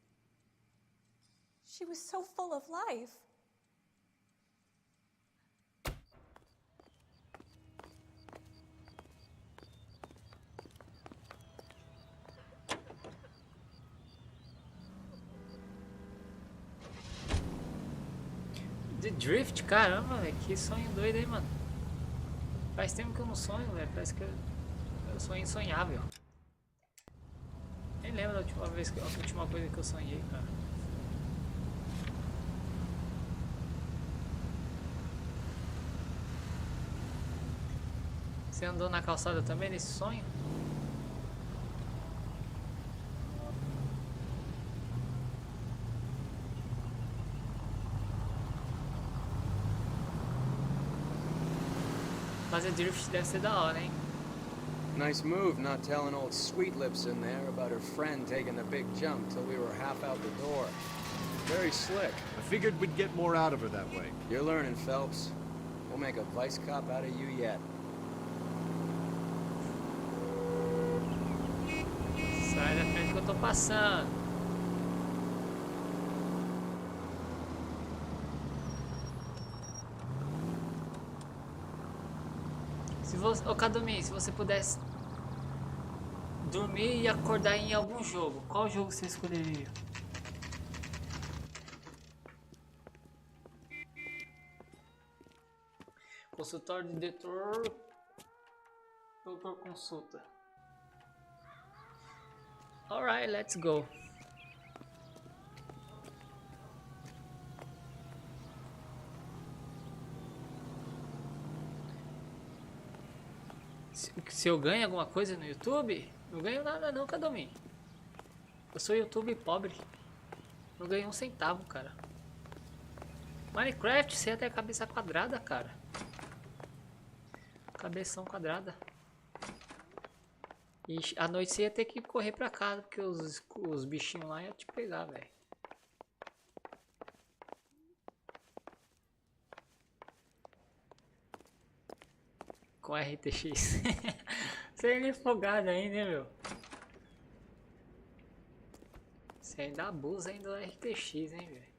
She was so full of life. De drift, caramba, velho. Que sonho doido, hein, mano. Faz tempo que eu não sonho, velho. Parece que eu sonho insonhável. Nem lembro da última vez, a última coisa que eu sonhei, cara. Você andou na calçada também nesse sonho? Fazer drift deve ser da hora, hein? Nice move not telling old Sweet Lips in there about her friend taking the big jump till we were half out the door. Very slick. I figured we'd get more out of her that way. You're learning, Phelps. We'll make a vice cop out of you yet. Sai da frente que eu tô passando. Se você, ô Kadumi, se você pudesse dormir e acordar em algum jogo, qual jogo você escolheria? Consultório de doutor consulta. Alright, let's go. Se eu ganho alguma coisa no YouTube, não ganho nada não, Kadomi. Eu sou YouTube pobre. Não ganho um centavo, cara. Minecraft, você até a cabeça quadrada, cara. Cabeção quadrada. E à noite você ia ter que correr pra casa, porque os bichinhos lá iam te pegar, velho. Com RTX. Você é folgado ainda, né, meu? Você ainda abusa ainda do RTX, hein, velho?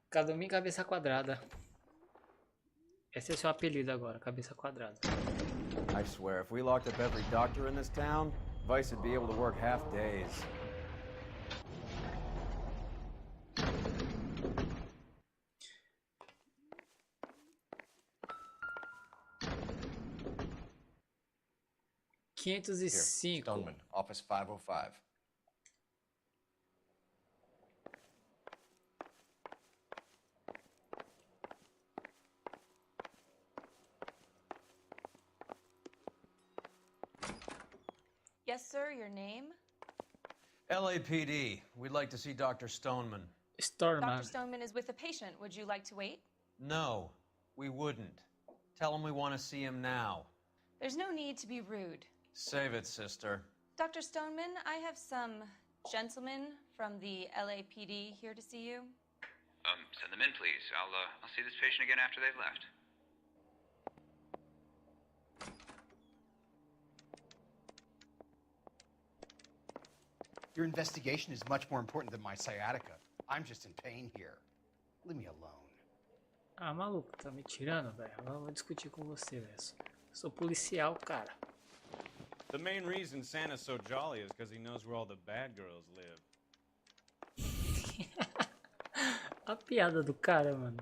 Kadomi cabeça quadrada. Esse é o seu apelido agora, cabeça quadrada. I swear, if we locked up every doctor in this town, Vice would be able to work half days. Here, Stoneman, office 505. Yes, sir, your name? LAPD. We'd like to see Dr. Stoneman. Dr. Stoneman is with a patient. Would you like to wait? No, we wouldn't. Tell him we want to see him now. There's no need to be rude. Save it, sister. Dr. Stoneman, I have some gentlemen from the LAPD here to see you. Send them in, please. I'll see this patient again after they've left. Your investigation is much more important than my sciatica. I'm just in pain here. Leave me alone. Ah, maluco, tá me tirando, velho. Agora eu vou discutir com você, velho. Sou policial, cara. The main reason Santa's so jolly is because he knows where all the bad girls live. A piada do cara, mano.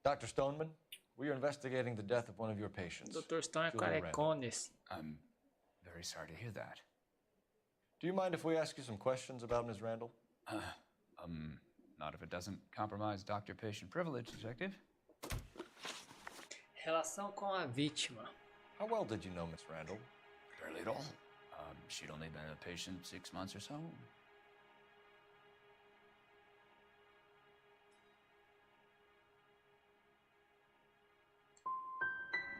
Dr. Stoneman, we are investigating the death of one of your patients. Dr. Stone é Julia Randall. carecones. I'm very sorry to hear that. Do you mind if we ask you some questions about Ms. Randall? Not if it doesn't compromise doctor-patient privilege, Detective. Relação com a vítima. How well did you know Miss Randall? Barely at all. She'd only been a patient 6 months or so.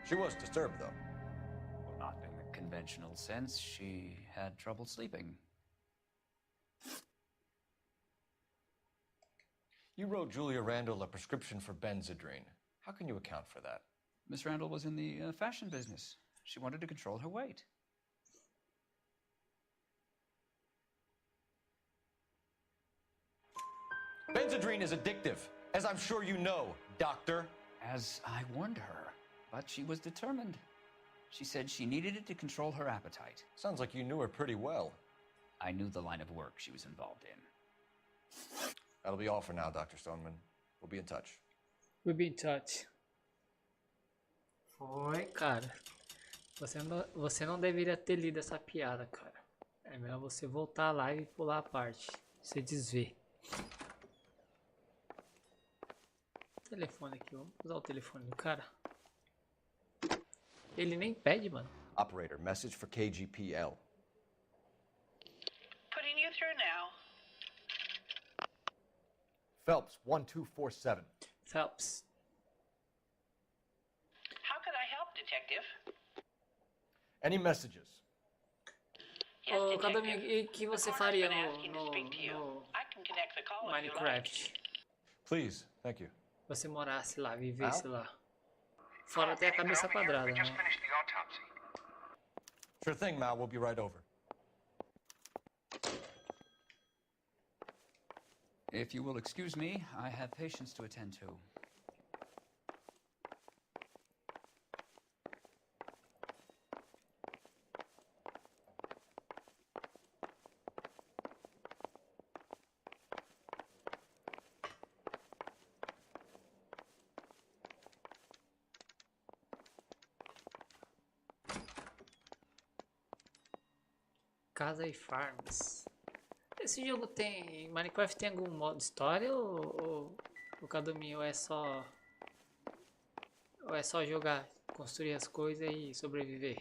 She was disturbed, though. Well, not in the conventional sense. She had trouble sleeping. You wrote Julia Randall a prescription for Benzedrine. How can you account for that? Miss Randall was in the fashion business. She wanted to control her weight. Benzedrine is addictive, as I'm sure you know, Doctor. As I warned her, but she was determined. She said she needed it to control her appetite. Sounds like you knew her pretty well. I knew the line of work she was involved in. That'll be all for now, Dr. Stoneman. We'll be in touch. We'll be in touch. Foi, cara. Você não deveria ter lido essa piada, cara. É melhor você voltar à live e pular a parte. Você desvê. Telefone aqui, vamos usar o telefone do cara. Ele nem pede, mano. Operator, message for KGPL. Putting you through now. Phelps, 1247. Phelps. How could I help, Detective? Any messages? Ô, Cadominho, e o que você faria no Minecraft? Please, thank you. Você morasse lá, vivesse lá. Fora até a cabeça quadrada, né? Sure thing, Mal. We'll be right over. If you will excuse me, I have patients to attend to. Casa e Farms. Esse jogo tem... Minecraft tem algum modo história ou o Cadominho é só... Ou é só jogar, construir as coisas e sobreviver?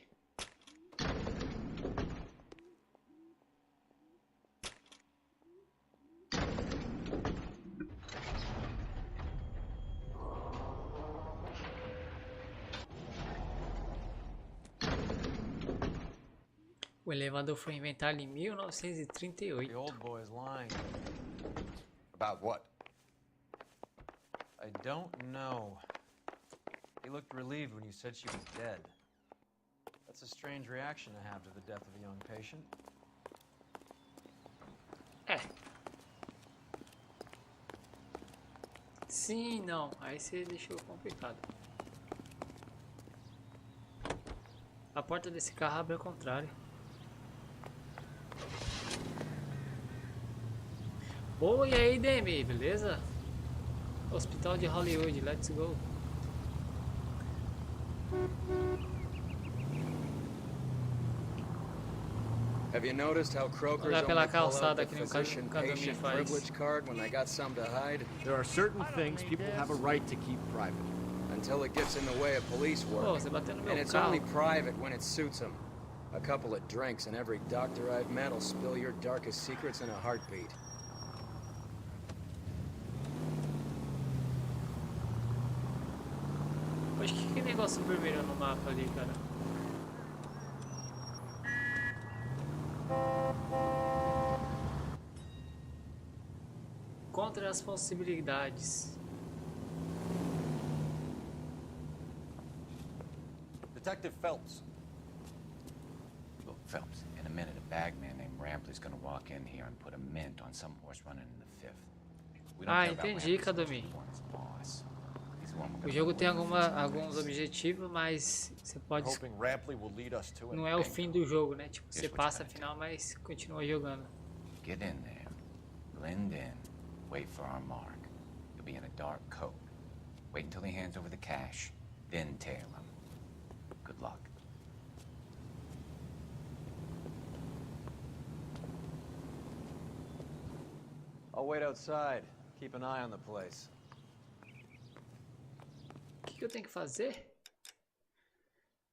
O elevador foi inventado em 1938. The old boy's lying. About what? I don't know. He looked relieved when you said she was dead. That's a strange reaction to have to the death of a young patient. É. Sim, não. Aí você deixou complicado. A porta desse carro abre ao contrário. Oi, e aí, Demi, beleza? Hospital de Hollywood, let's go. Have you noticed how Croakers Olhar pela only pull out calçada the que nem o physician-patient faz. privilege card when they got something to hide? There are certain things people have a right to keep private. Until it gets in the way of police work. Pô, você bateu no meu And it's carro. only private when it suits them. A couple of drinks and every doctor I've met will spill your darkest secrets in a heartbeat. Poxa, que negócio vermelho no mapa ali, cara? Contra as possibilidades. Detective Phelps. Look, Phelps, in a minute, a bagman named Rampley's gonna walk in here and put a mint on some horse running in the fifth. We don't care about Entendi, Rampley's Cadomi. performance, boss. He's the one we're O gonna jogo tem move alguns objetivos, mas você pode... Hoping Rampley will lead us to Não é o fim do jogo, né? Tipo, você passa a final, mas continua jogando. Get in there, blend in, wait for our mark. You'll be in a dark coat. Wait until he hands over the cash, then tail him. Good luck. I'll wait outside. Keep an eye on the place. O que eu tenho que fazer?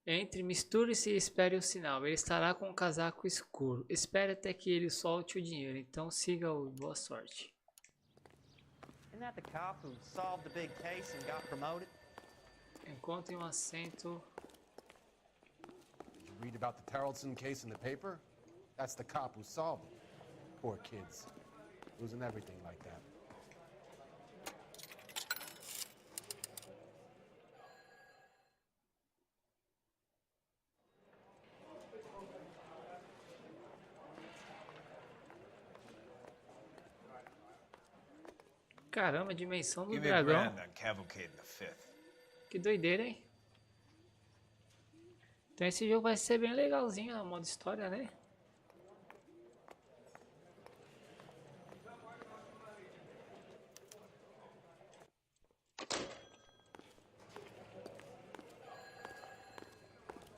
Entre, misture-se e espere o sinal. Ele estará com um casaco escuro. Espere até que ele solte o dinheiro. Então siga-o. Boa sorte. Isn't that the cop who solved the big case and got promoted? Encontre assento. Did you read about the Tarleton case in the paper? That's the cop who solved it. Poor kids. Losing everything like that. Caramba, a dimensão do Give me a dragão. grand on Cavalcade in the fifth. Que doideira, hein? Então esse jogo vai ser bem legalzinho, a modo história, né?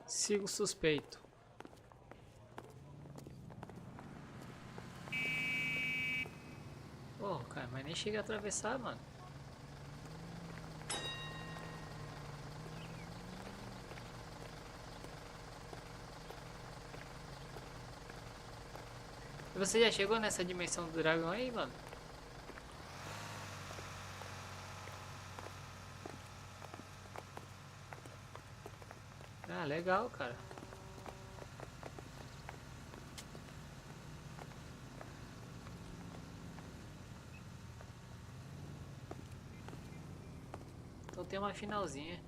Sigo o suspeito. Oh, cara, mas nem chega a atravessar, mano. E você já chegou nessa dimensão do dragão aí, mano? Ah, legal, cara. Então tem uma finalzinha.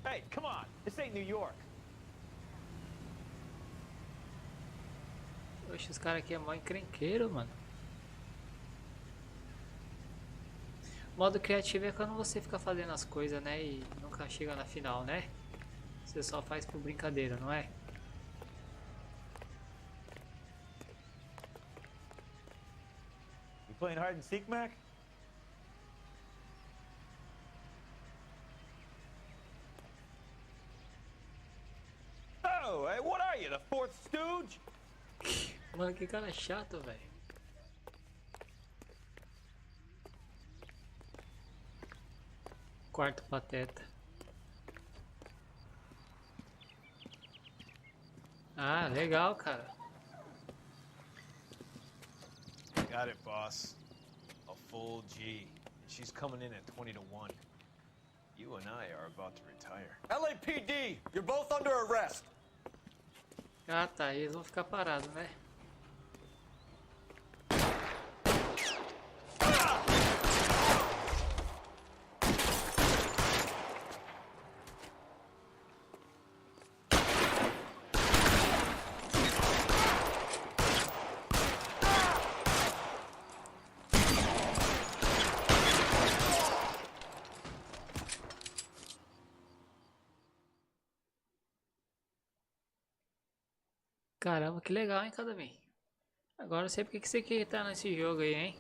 Hey, come on. This ain't New York. Oxe, os caras aqui é mó encrenqueiro, mano. Modo criativo é quando você fica fazendo as coisas, né? E nunca chega na final, né? Você só faz por brincadeira, não é? You playing hide and seek, Mac? Oh, hey, what are you, the fourth stooge? Mano, que cara chato, velho. Quarto pateta. Ah, legal, cara. Got it, boss. A full G. She's coming in at 20 to 1. You and I are about to retire. LAPD, you're both under arrest. Ah, tá. Eles vão ficar parados, né? Caramba, que legal, hein, Cadamim? Agora eu sei porque que você quer estar nesse jogo aí, hein?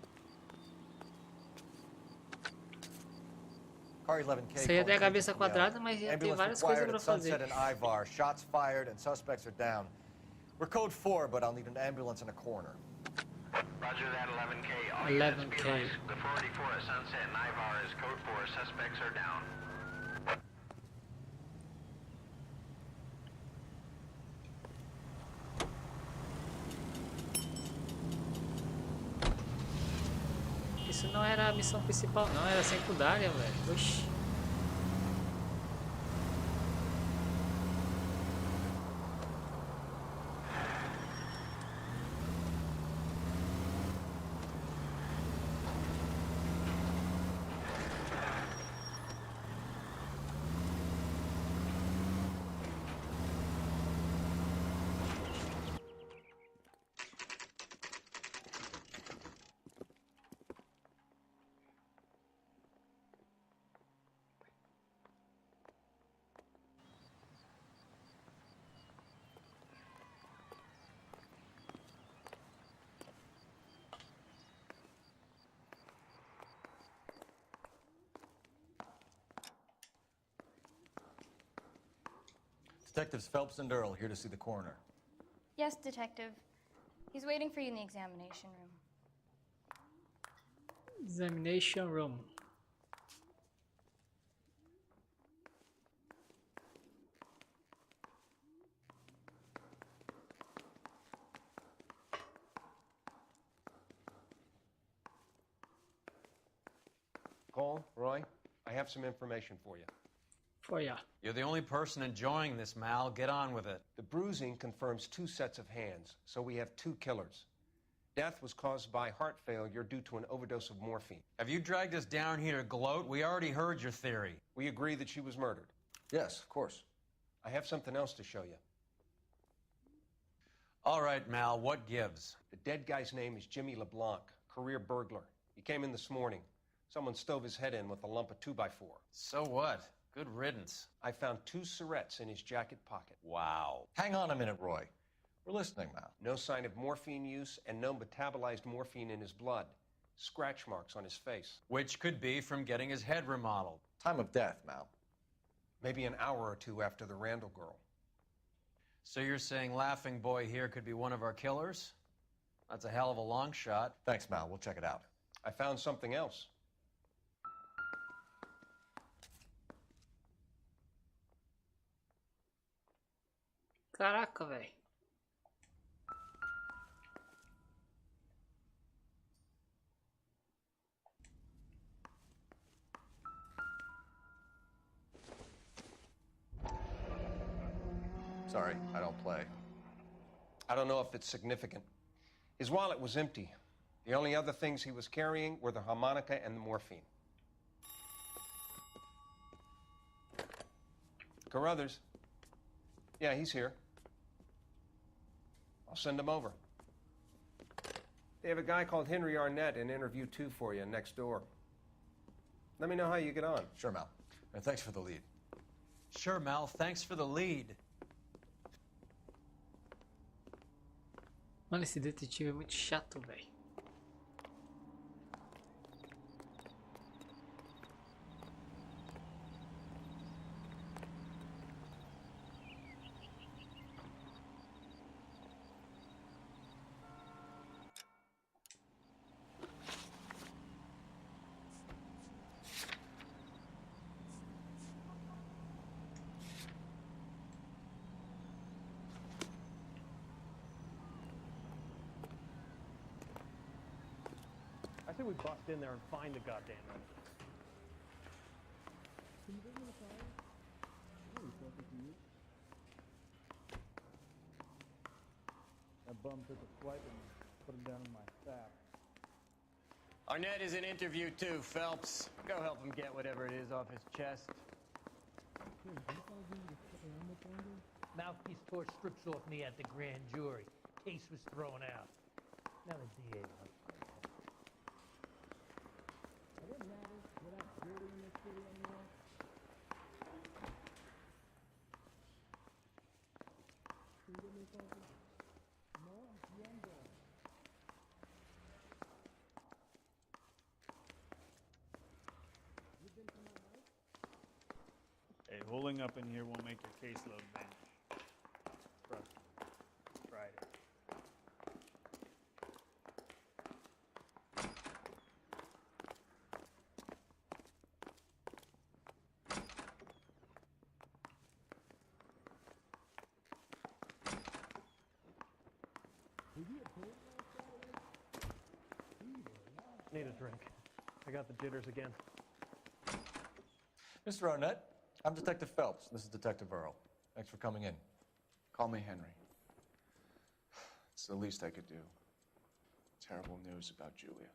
Car 11K. Isso aí é da cabeça quadrada, mas já tem várias coisas pra fazer. Sunset and Ivar. Shots fired and suspects are down. We're code 4, but I'll need an ambulance in a corner. Roger that, 11K. All 11K. units, the 484 at Sunset and Ivar is code 4. Suspects are down. Isso não era a missão principal, não, era secundária, velho. Oxi. Detectives Phelps and Earl here to see the coroner. Yes, Detective. He's waiting for you in the examination room. Examination room. Cole, Roy, I have some information for you. For ya. You're the only person enjoying this, Mal. Get on with it. The bruising confirms 2 sets of hands, so we have 2 killers. Death was caused by heart failure due to an overdose of morphine. Have you dragged us down here to gloat? We already heard your theory. We agree that she was murdered. Yes, of course. I have something else to show you. All right, Mal, what gives? The dead guy's name is Jimmy LeBlanc, career burglar. He came in this morning. Someone stove his head in with a lump of 2x4. So what? Good riddance. I found 2 cigarettes in his jacket pocket. Wow. Hang on a minute, Roy. We're listening now. No sign of morphine use and no metabolized morphine in his blood. Scratch marks on his face. Which could be from getting his head remodeled. Time of death, Mal. Maybe an hour or 2 after the Randall girl. So you're saying Laughing Boy here could be one of our killers? That's a hell of a long shot. Thanks, Mal. We'll check it out. I found something else. Caraca, velho. Sorry, I don't play. I don't know if it's significant. His wallet was empty. The only other things he was carrying were the harmonica and the morphine. Carruthers. Yeah, he's here. I'll send him over. They have a guy called Henry Arnett in interview 2 for you next door. Let me know how you get on. Sure, Mal. And thanks for the lead. Sure, Mal. Thanks for the lead. Mano, esse detetive é muito chato, velho. I say we bust in there and find the goddamn thing. Can you bring me the fire? Oh, he's talking to you. That bum took a swipe and put him down in my sack. Arnett is in interview 2, Phelps. Go help him get whatever it is off his chest. Hey, can you probably give me the fucking helmet finder? Mouthpiece tore strips off me at the grand jury. Case was thrown out. Now the DA wants It doesn't matter. We're not building in this city anymore. Can you give me something? No? Yeah, I'm going. You been to my house? Hey, holding up in here won't make your caseload vanish. Trust me. Tried it. Need a drink. I got the jitters again. Mr. Arnett, I'm Detective Phelps. This is Detective Earl. Thanks for coming in. Call me Henry. It's the least I could do. Terrible news about Julia.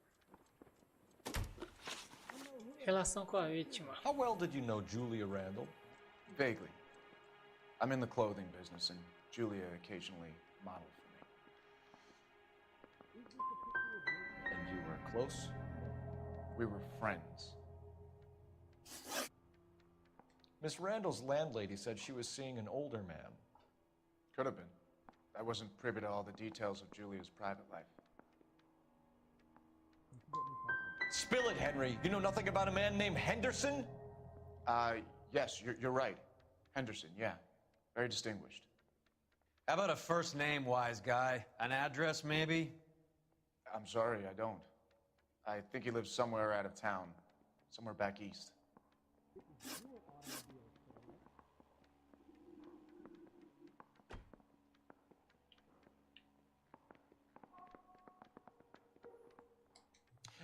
Relação com a vítima. How well did you know Julia Randall? Vaguely. I'm in the clothing business, and Julia occasionally modeled for me. And you were close? We were friends. Miss Randall's landlady said she was seeing an older man. Could have been. I wasn't privy to all the details of Julia's private life. Spill it, Henry. You know nothing about a man named Henderson? Yes, you're right. Henderson, yeah. Very distinguished. How about a first name, wise guy? An address, maybe? I'm sorry, I don't. I think he lives somewhere out of town. Somewhere back east.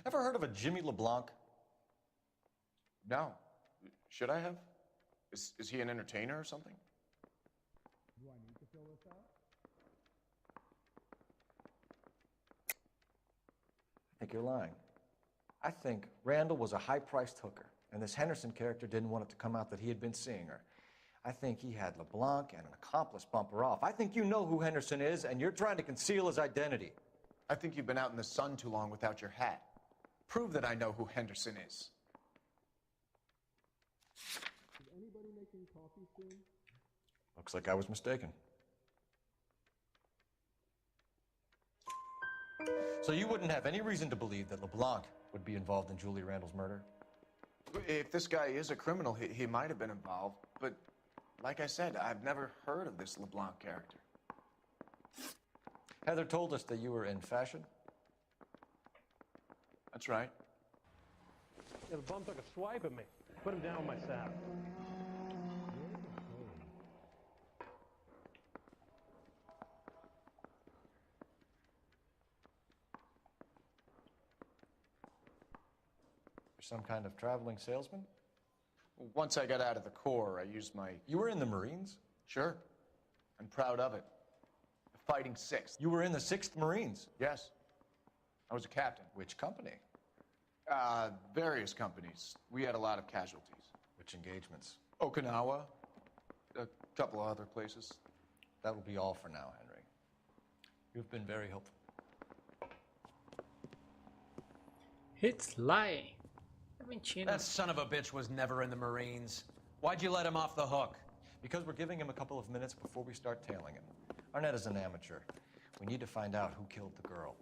Ever heard of a Jimmy LeBlanc? No. Should I have? Is he an entertainer or something? Do I need to fill this out? I think you're lying. I think Randall was a high-priced hooker, and this Henderson character didn't want it to come out that he had been seeing her. I think he had LeBlanc and an accomplice bump her off. I think you know who Henderson is, and you're trying to conceal his identity. I think you've been out in the sun too long without your hat. Prove that I know who Henderson is. Is anybody making coffee soon? Looks like I was mistaken. So you wouldn't have any reason to believe that LeBlanc would be involved in Julie Randall's murder? If this guy is a criminal, he might have been involved. But like I said, I've never heard of this LeBlanc character. Heather told us that you were in fashion. That's right. Yeah, the bum took a swipe at me. Put him down with my saddle. Some kind of traveling salesman? Once I got out of the Corps, I used my... You were in the Marines? Sure. I'm proud of it. The Fighting 6th. You were in the 6th Marines? Yes. I was a captain. Which company? Various companies. We had a lot of casualties. Which engagements? Okinawa. A couple of other places. That will be all for now, Henry. You've been very helpful. It's lying. Mentindo. That son of a bitch was never in the Marines. Why'd you let him off the hook? Because we're giving him a couple of minutes before we start tailing him. Arnett is an amateur. We need to find out who killed the girl.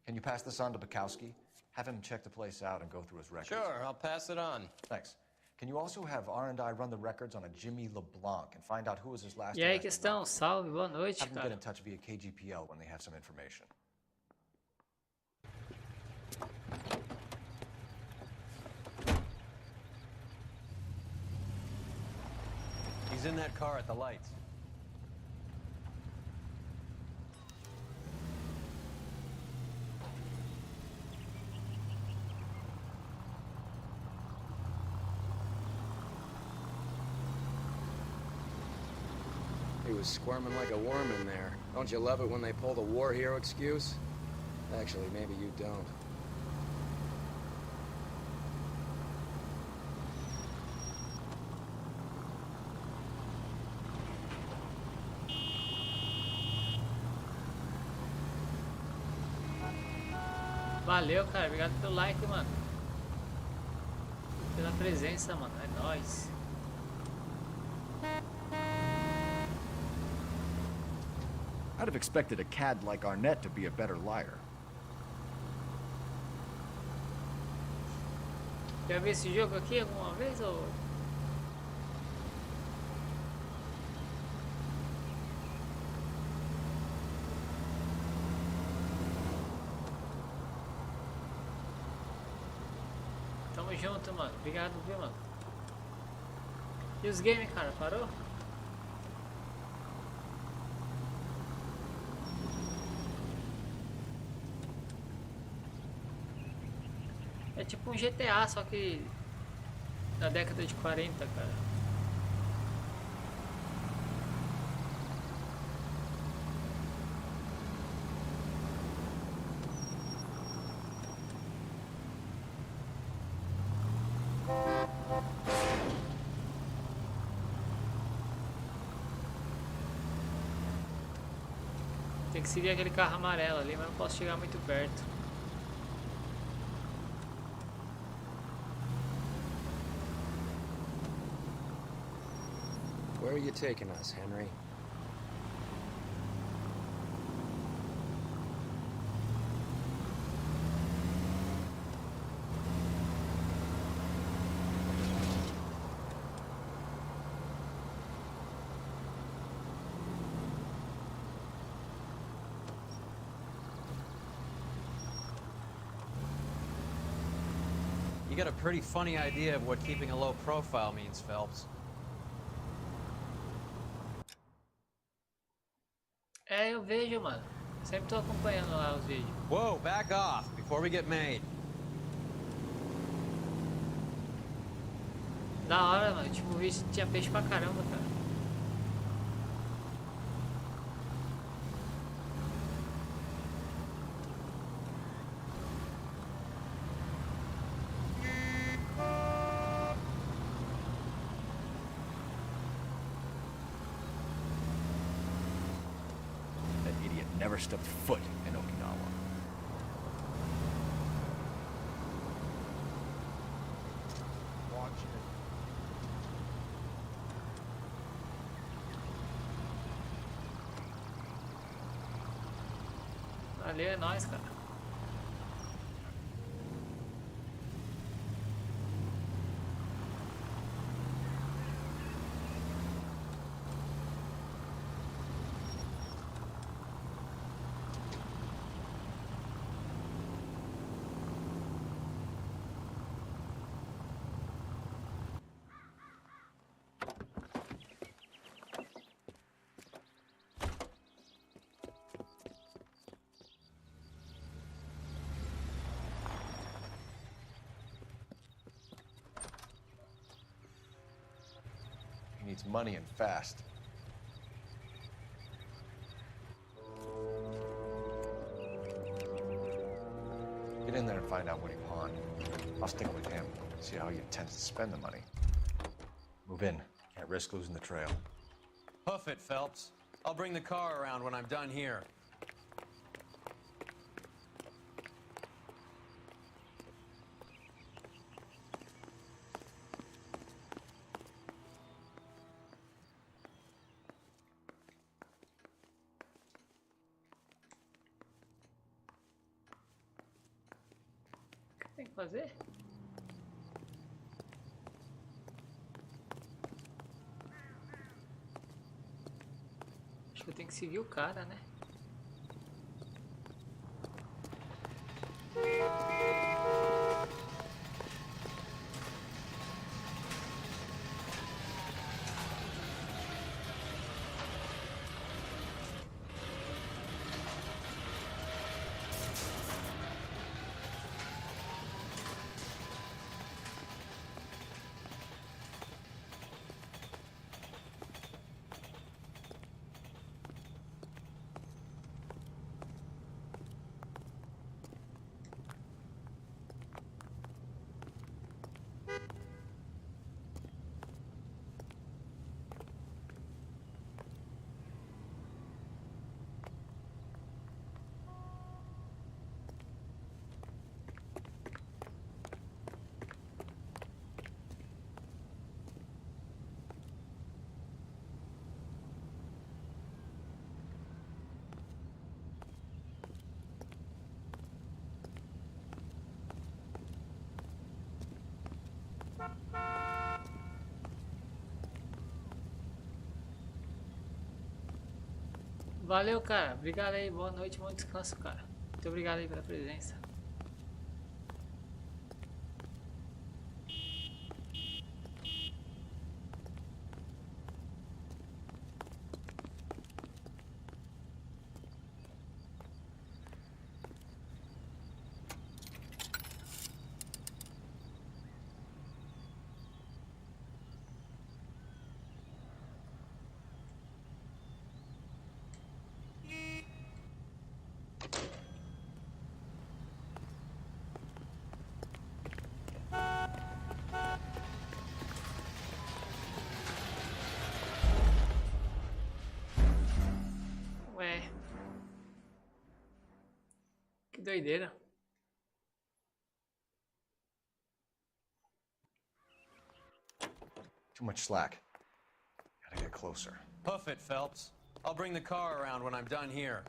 Can you pass this on to Bukowski? Have him check the place out and go through his records. Sure, I'll pass it on. Thanks. Can you also have R&I run the records on a Jimmy LeBlanc and find out who was his last... E aí, questão, salve, boa noite, have them cara. get in touch via KGPL when they have some information. He's in that car at the lights. He was squirming like a worm in there. Don't you love it when they pull the war hero excuse? Actually, maybe you don't. Valeu, cara. Obrigado pelo like, mano. Pela presença, mano. É nóis. I'd have expected a cad like Arnett to be a better liar. Já viu esse jogo aqui alguma vez, ou... Tamo junto, mano. Obrigado, viu, mano? E os games, cara? Parou? É tipo um GTA, só que da década de 40, cara. Tem que seguir aquele carro amarelo ali, mas não posso chegar muito perto. Where are you taking us, Henry? You got a pretty funny idea of what keeping a low profile means, Phelps. É, eu vejo, mano. Sempre tô acompanhando lá os vídeos. Whoa, back off before we get made. Da hora, mano. Tipo, o vídeo tinha peixe pra caramba, cara. never stepped foot in Okinawa. Watch it. Ali é nós, cara. He needs money and fast. Get in there and find out what he pawned. I'll stick with him, see how he intends to spend the money. Move in. Can't risk losing the trail. Hoof it, Phelps. I'll bring the car around when I'm done here. O que tem que fazer? Acho que eu tenho que seguir o cara, né? Valeu, cara. Obrigado aí. Boa noite, bom descanso, cara. Muito obrigado aí pela presença. Ué. Que doideira. Too much slack. Gotta get closer. Hoof it, Phelps. I'll bring the car around when I'm done here.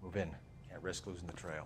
Move in. Can't risk losing the trail.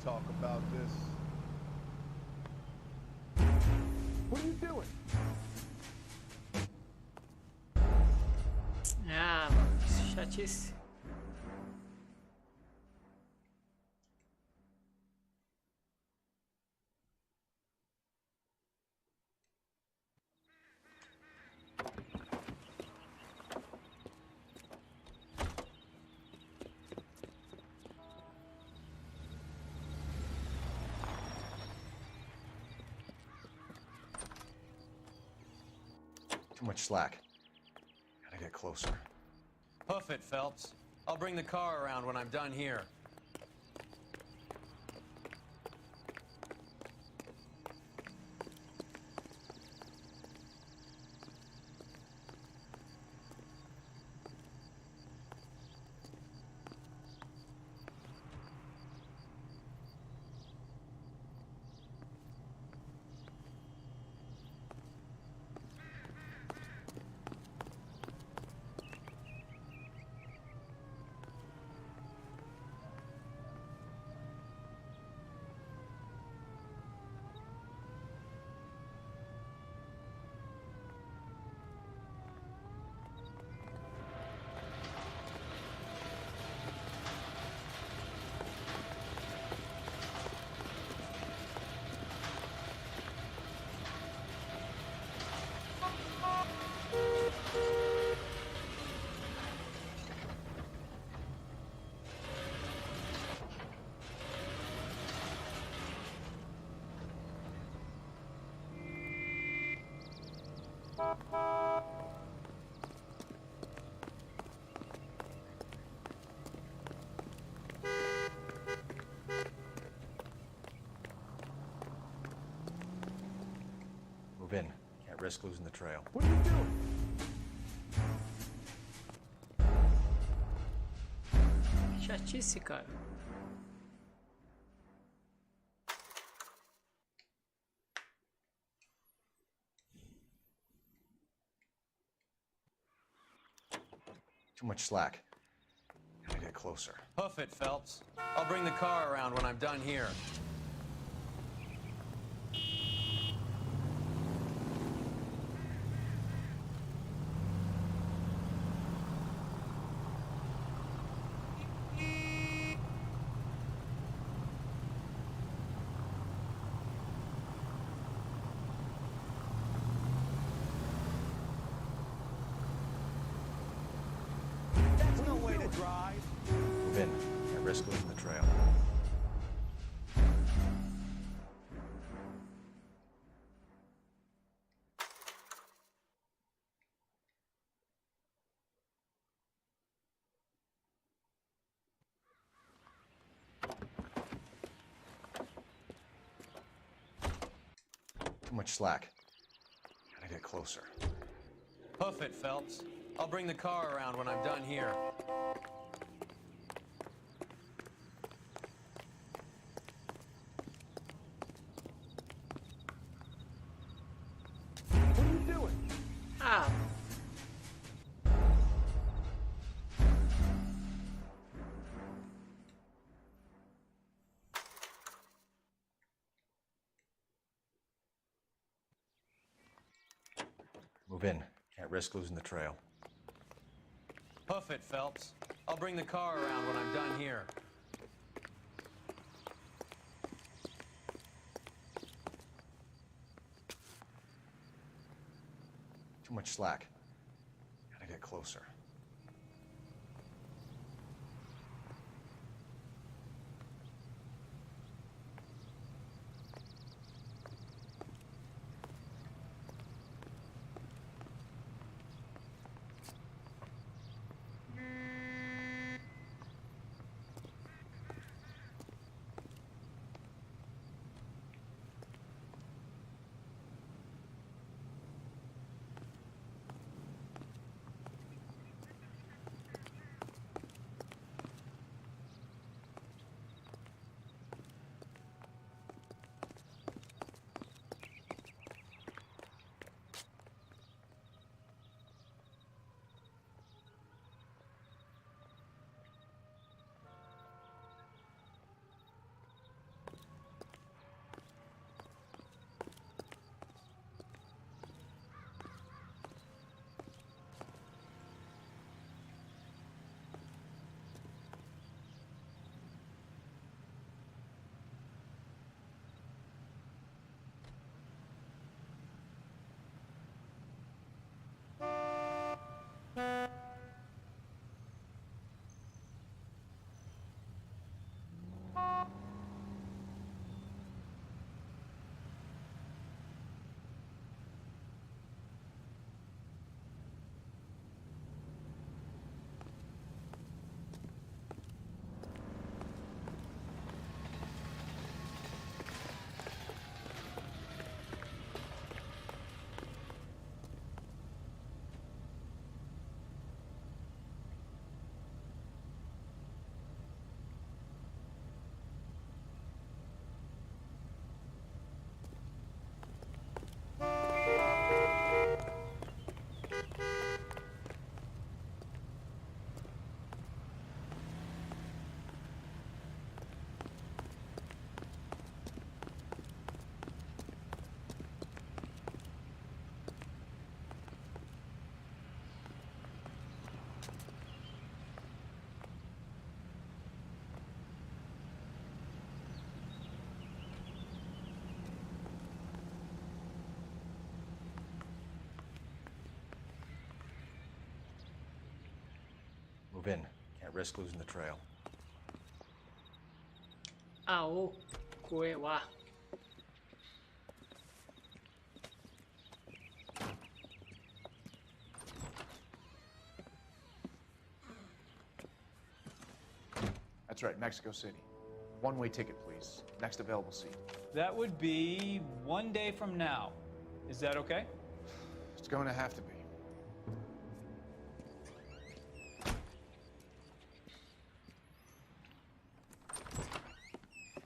talk about this. What are you doing? Ah, mano, que chatice. Too much slack. Gotta get closer. Hoof it, Phelps. I'll bring the car around when I'm done here. Move in. Can't risk losing the trail. What are you doing? Chatice, cara. Too much slack. Gotta get closer. Hoof it, Phelps. I'll bring the car around when I'm done here. That's no way to drive. Move in. Can't risk losing the trail. Too much slack. Gotta get closer. Hoof it, Phelps. I'll bring the car around when I'm done here. What are you doing? Ah. Move in. Can't risk losing the trail. Hoof it, Phelps. I'll bring the car around when I'm done here. Too much slack. Gotta get closer. Move in. Can't risk losing the trail. Aokuewa. That's right, Mexico City. One-way ticket, please. Next available seat. That would be 1 day from now. Is that okay? It's going to have to be.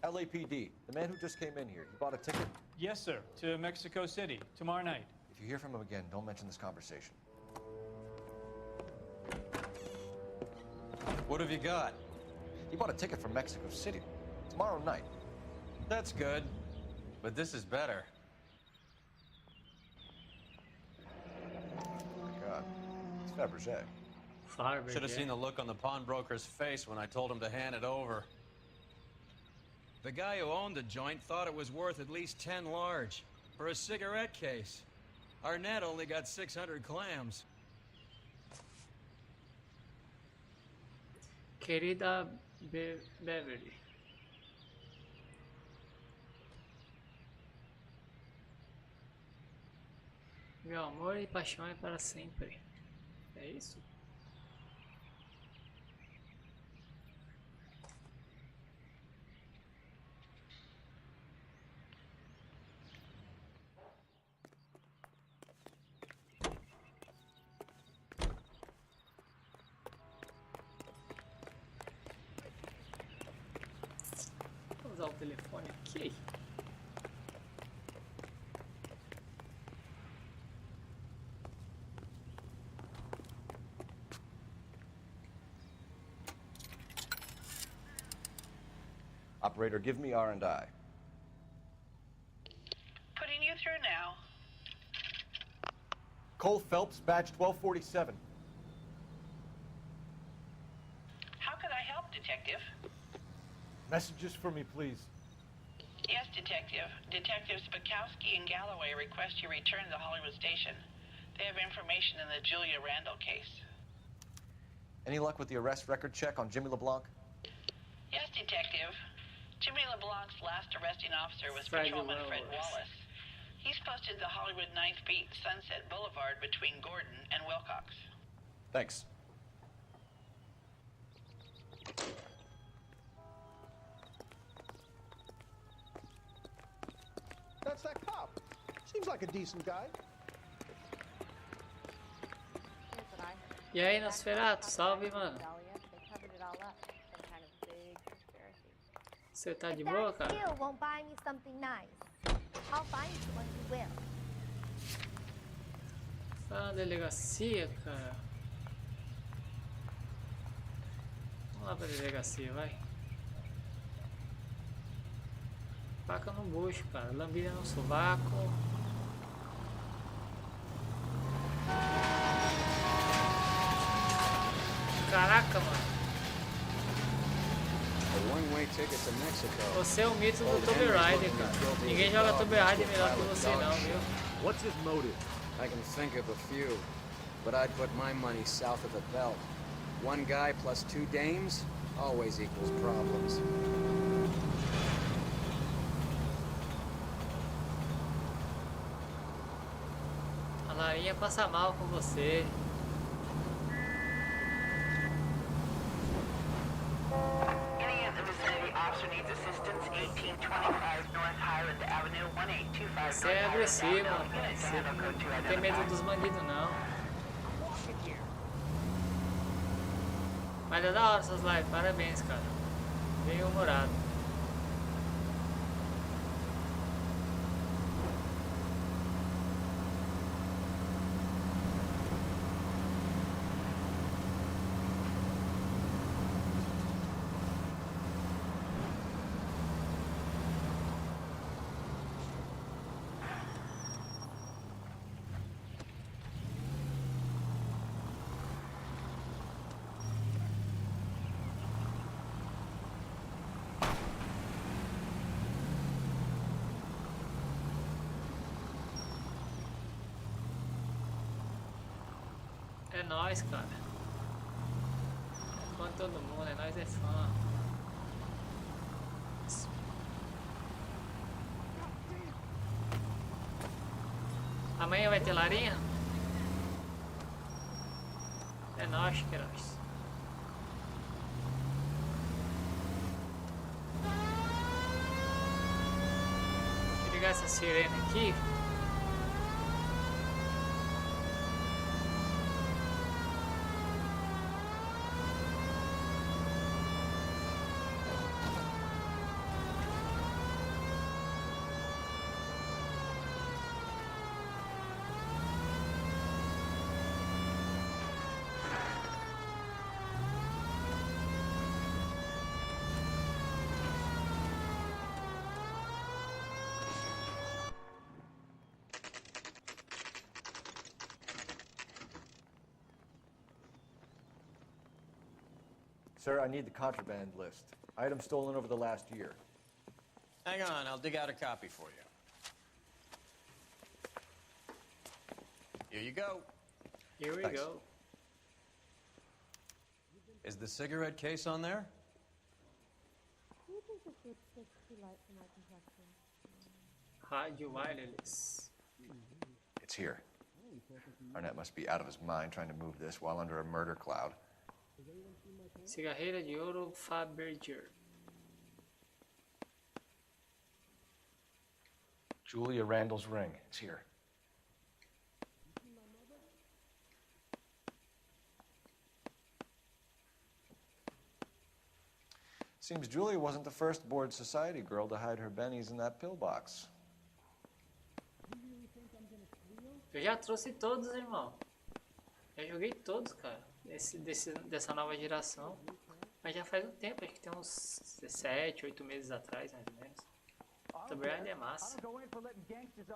LAPD, the man who just came in here, he bought a ticket? Yes, sir. To Mexico City, tomorrow night. If you hear from him again, don't mention this conversation. What have you got? He bought a ticket for Mexico City tomorrow night. That's good, but this is better. Oh my God, it's Fabergé. Should have seen the look on the pawnbroker's face when I told him to hand it over. The guy who owned the joint thought it was worth at least 10 large for a cigarette case. Arnett only got 600 clams. Querida Beverly. Meu amor e paixão é para sempre. É isso? Vou usar o telefone aqui. Operator, give me R&I. Putting you through now. Cole Phelps, badge 1247. How could I help, Detective? Messages for me, please. Yes, Detective. Detectives Bukowski and Galloway request you return to the Hollywood station. They have information in the Julia Randall case. Any luck with the arrest record check on Jimmy LeBlanc? Yes, Detective. Jimmy LeBlanc's last arresting officer was Friday Patrolman Fred Wallace. Wallace. He's posted the Hollywood 9th Beat Sunset Boulevard between Gordon and Wilcox. Thanks. That's that cop. Seems like a decent guy. Here's what I heard. E aí, Nosferatu, salve, mano. They covered it all up. Some kind of big conspiracy. Você tá de If boa, that cara? still won't buy me something nice, I'll find someone who will. Tá na delegacia, cara. Vamos lá pra delegacia, vai. Faca no bucho, cara. Lambida no sovaco. Caraca, mano. Você é o mito do Tomb Raider, cara. Ninguém joga Tomb Raider melhor que você não, viu? What's his motive? I can think of a few, but I'd put my money south of the belt. One guy plus 2 dames always equals problems. A Larinha passa mal com você. Any of the vicinity officer needs assistance, 1825 North Highland Avenue, 1825 Você é agressivo, rapaz. Você não tem medo dos bandidos, não. Mas é da hora essas lives, parabéns, cara. Bem humorado. É nóis, cara. todo mundo, nós é fã. Amanhã vai ter larinha? É nóis, que é nóis. Deixa eu ligar essa sirene aqui. Sir, I need the contraband list. Items stolen over the last year. Hang on, I'll dig out a copy for you. Here you go. Here we Thanks. go. Is the cigarette case on there? Do you think this lipstick's too light for my complexion? Rádio wireless. It's here. Arnett must be out of his mind trying to move this while under a murder cloud. Cigarreira de ouro Faberger. Julia Randall's ring. It's here. Seems Julia wasn't the first bored society girl to hide her bennies in that pillbox. Eu já trouxe todos, irmão. Já joguei todos, cara. Dessa nova geração. Mas já faz um tempo, acho que tem uns 7, 8 meses atrás, mais ou menos. The brand é massa.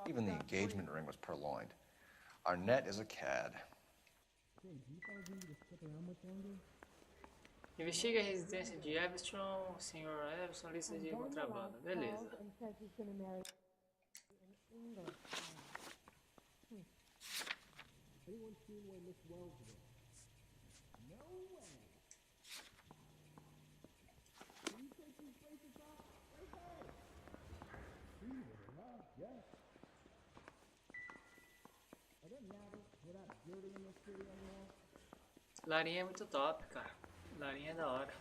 Even the engagement ring was purloined. Arnett is a cad. Investiga a residência de Everton, Sr. Everton, lista de contrabando. Beleza. Anyone seen where Miss Wells is? No way. Can you take these bracelets off? Right there. Yes. Are there matters without dirty in this city anymore? Larinha é muito top, cara. Larinha é da hora.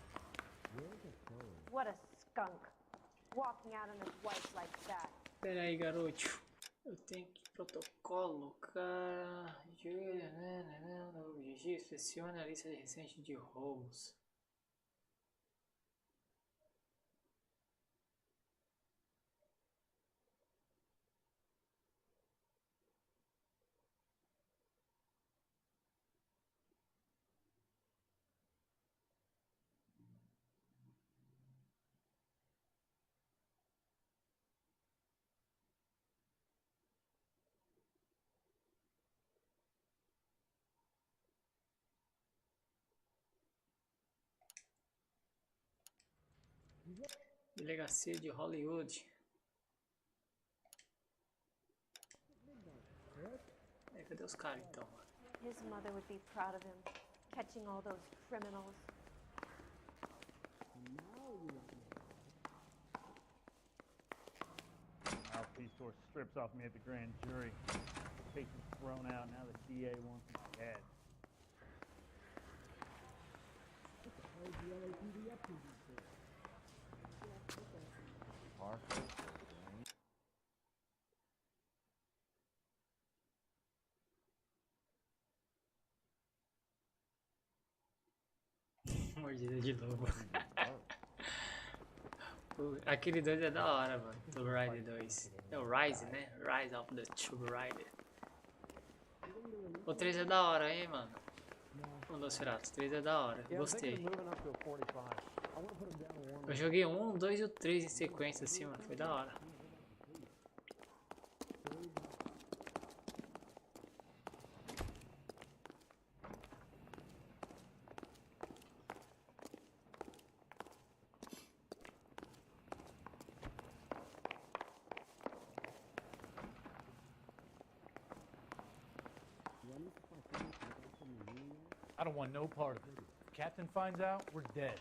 What a skunk. Walking out on his wife like that. Pera aí, garoto. Eu tenho que protocolo, cara. Novo registro, selecione a lista recente de roubos. Delegacia de Hollywood. Cadê os caras então, mano? His mother would be proud of him, catching all those criminals. Mouthpiece tore strips off me at the grand jury. Case was thrown out. Now the DA wants me dead. What the hell is the LAPD up to these days? Mordida de lobo. Aquele 2 é da hora, mano. Tomb Raider 2. É o Rise, né? Rise of the Tomb Raider. O 3 é da hora, hein, mano. O Nosferatu, 3 é da hora. Gostei. Eu joguei 1, 2 e o 3 em sequência assim, mano. Foi da hora. I don't want no part of it. Captain finds out, we're dead.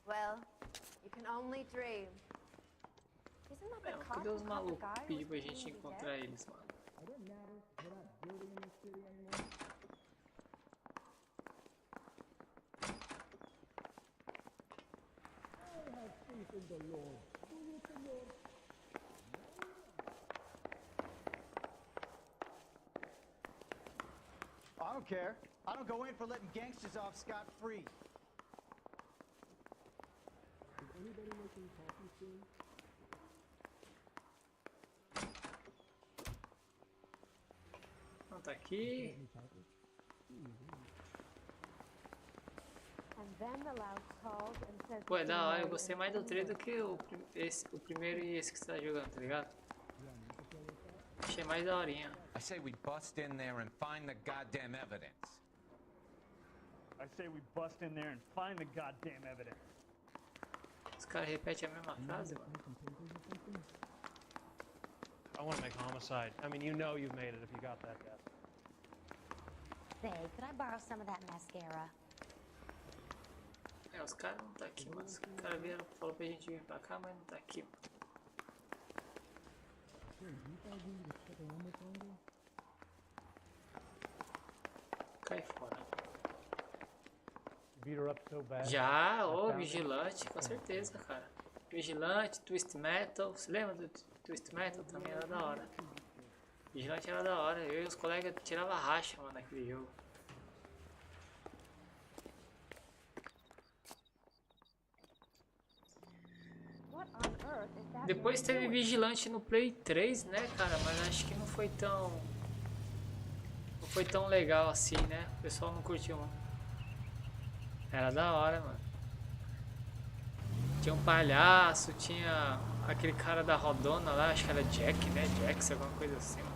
Well, you can only dream. Isn't that the Meu, cop cadê os who caught the malucos? guy who Pedi was pra gente claiming to be encontrar dead? eles, mano. It doesn't matter. We're not building in this city anymore. I have faith in the Lord. Do you, Senor? I don't care. I don't go in for letting gangsters off scot-free. Is anybody making coffee soon? Não, tá aqui. And then the loud calls and says Pô, é da hora. Eu gostei mais do 3 do que o primeiro e esse que você tá jogando, tá ligado? Achei mais daorinha. I say we bust in there and find the goddamn evidence. I say we bust in there and find the goddamn evidence. Os caras repetem a mesma frase, mano. I want to make homicide. I mean, you know you've made it if you got that guy. Say, could I borrow some of that mascara? É, os caras não tá aqui, mano. Os caras vieram, falou pra gente vir pra cá, mas não tá aqui. Cai fora. Beat her up so bad. Já, ô, Vigilante, com certeza, cara. Vigilante, Twist Metal. Você lembra do Twist Metal? Também era da hora. Vigilante era da hora. Eu e os colegas tiravam racha, mano, naquele jogo. Depois teve Vigilante no Play 3, né, cara? Mas acho que não foi tão... Não foi tão legal assim, né? O pessoal não curtiu, não. Era da hora, mano. Tinha um palhaço, tinha aquele cara da rodona lá, acho que era Jack, né? Jax, alguma coisa assim, mano.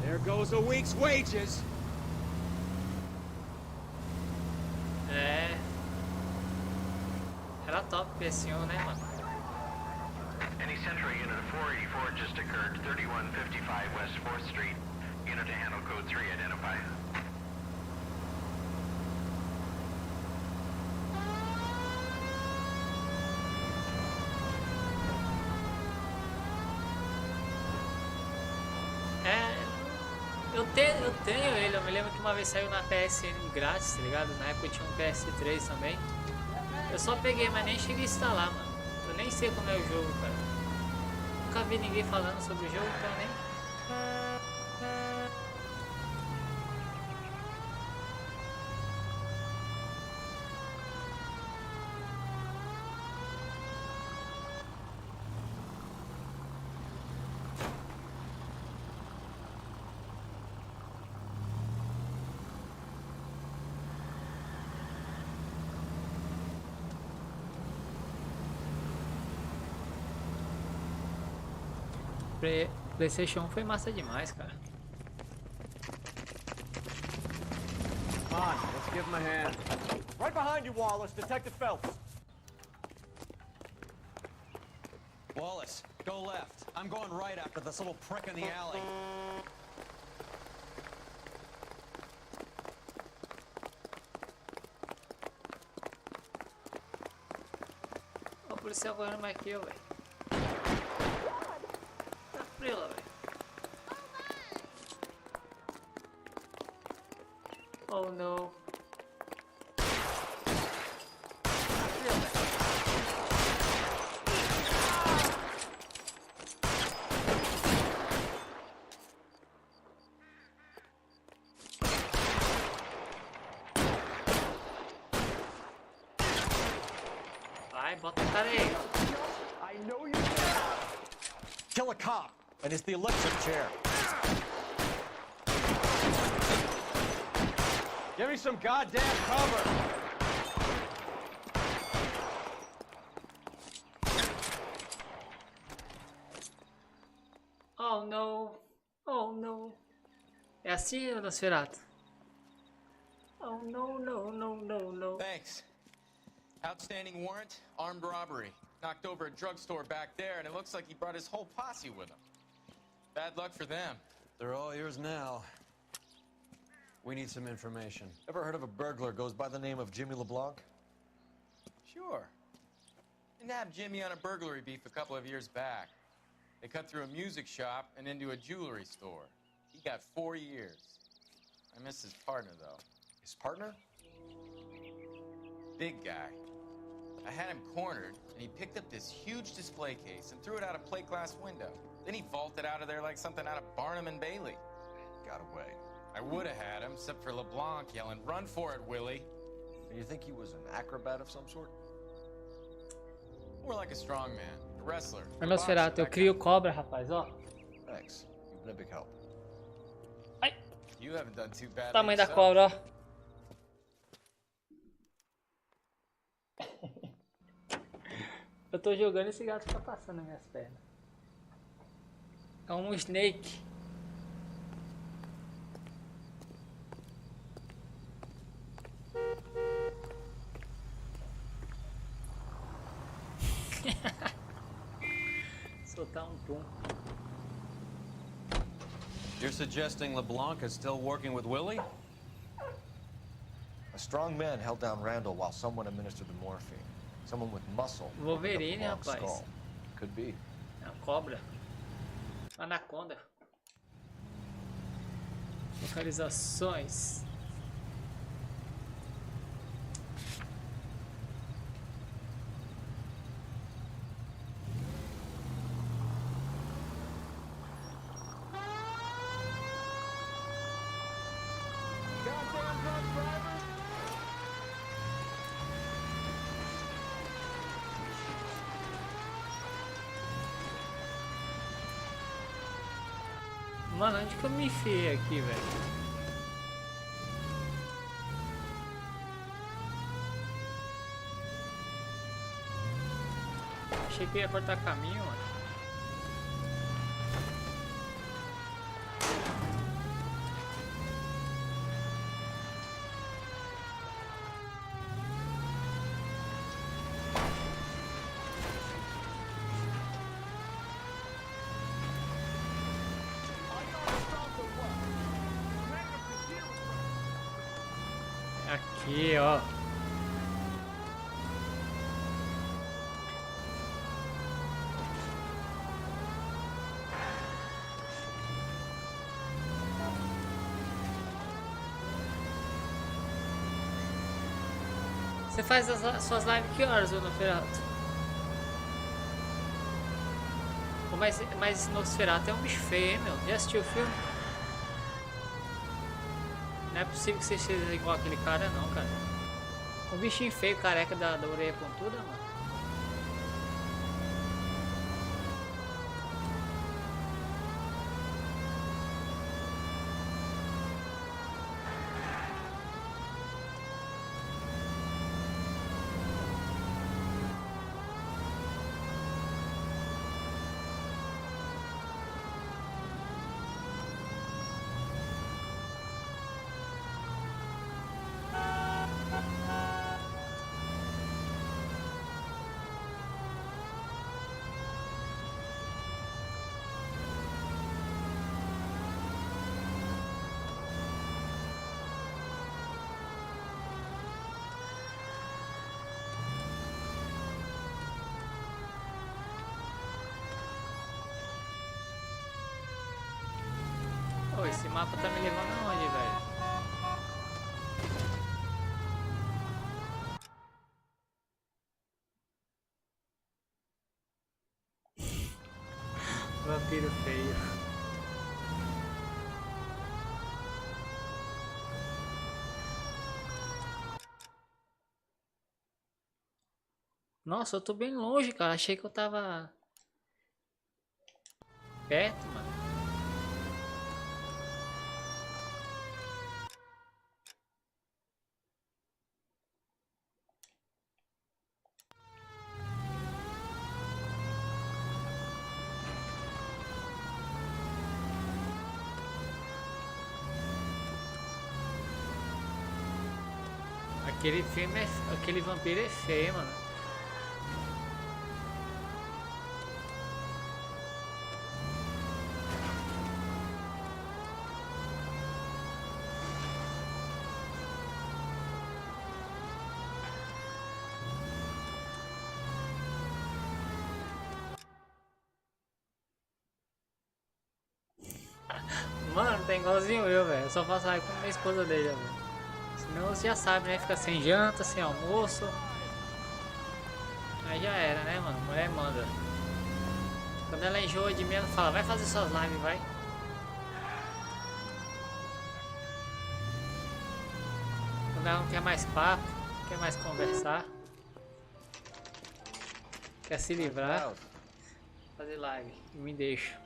There goes a week's wages. É. Era top PS1, né, mano? Any Central Unit of 484 just occurred, 3155 West 4th Street. Unit to handle code 3, identify. Eu tenho ele, eu me lembro que uma vez saiu na PSN grátis, tá ligado? Na época eu tinha um PS3 também. Eu só peguei, mas nem cheguei a instalar, mano. Eu nem sei como é o jogo, cara. Nunca vi ninguém falando sobre o jogo, então nem... PlayStation 1 foi massa demais, cara. Come on, let's give him a hand. Right behind you, Wallace. Detective Phelps. Wallace, go left. I'm going right after this little prick in the alley. O policial correndo mais que eu, velho. Tranquila, velho. Oh no. Vai, bota o cara aí. I know you kill a cop, and it's the electric chair. Give me some goddamn cover. Oh no. Oh no. É assim, Nosferatu? Oh, no, no, no, no, no. Thanks. Outstanding warrant, armed robbery. Knocked over a drugstore back there, and it looks like he brought his whole posse with him. Bad luck for them. They're all yours now. We need some information. Ever heard of a burglar goes by the name of Jimmy LeBlanc? Sure. I nabbed Jimmy on a burglary beef a couple of years back. They cut through a music shop and into a jewelry store. He got 4 years. I miss his partner, though. His partner? Big guy. I had him cornered, and he picked up this huge display case and threw it out a plate glass window. Then he vaulted out of there like something out of Barnum and Bailey. Got away. I would have had him, except for LeBlanc yelling, "Run for it, Willie!" And you think he was an acrobat of some sort? More like a strongman, a wrestler. É Nosferatu, eu crio cobra, rapaz, ó. Thanks. You've been a big help. You haven't done too bad. Tamanho da cobra, ó. Eu tô jogando e esse gato fica passando nas minhas pernas. É um snake. Soltar um pum. You're suggesting LeBlanc is still working with Willie? A strong man held down Randall while someone administered the morphine. Someone with muscle. Wolverine, rapaz. Skull. Could be. É uma cobra. Anaconda. Localizações. Mano, onde que eu me enfiei aqui, velho? Achei que ia cortar caminho, mano. Aqui, ó. Você faz as suas lives que horas, ô Nosferatu? Mas Nosferatu é um bicho feio, hein, meu? Já assistiu o filme? Não é possível que você seja igual aquele cara, não, cara. Um bichinho feio, careca da orelha pontuda, mano. Pô, esse mapa tá me levando aonde, velho? Vampiro feio. Nossa, eu tô bem longe, cara. Achei que eu tava perto, mano. Aquele filme aquele vampiro é feio, mano. Mano, tá igualzinho eu, velho. Eu só faço raiva com a minha esposa dele, velho. Senão você já sabe, né? Fica sem janta, sem almoço. Aí já era, né, mano? Mulher manda. Quando ela enjoa de mim, ela fala, vai fazer suas lives, vai. Quando ela não quer mais papo, quer mais conversar, quer se livrar, fazer live, me deixa.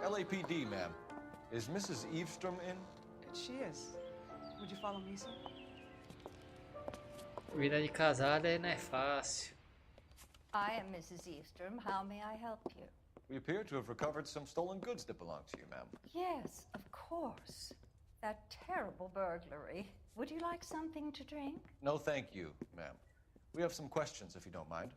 LAPD, ma'am. Is Mrs. Eavestrom in? She is. Would you follow me, sir? Vida de casada não é fácil. I am Mrs. Eavestrom. How may I help you? We appear to have recovered some stolen goods that belong to you, ma'am. Yes, of course. That terrible burglary. Would you like something to drink? No, thank you, ma'am. We have some questions, if you don't mind.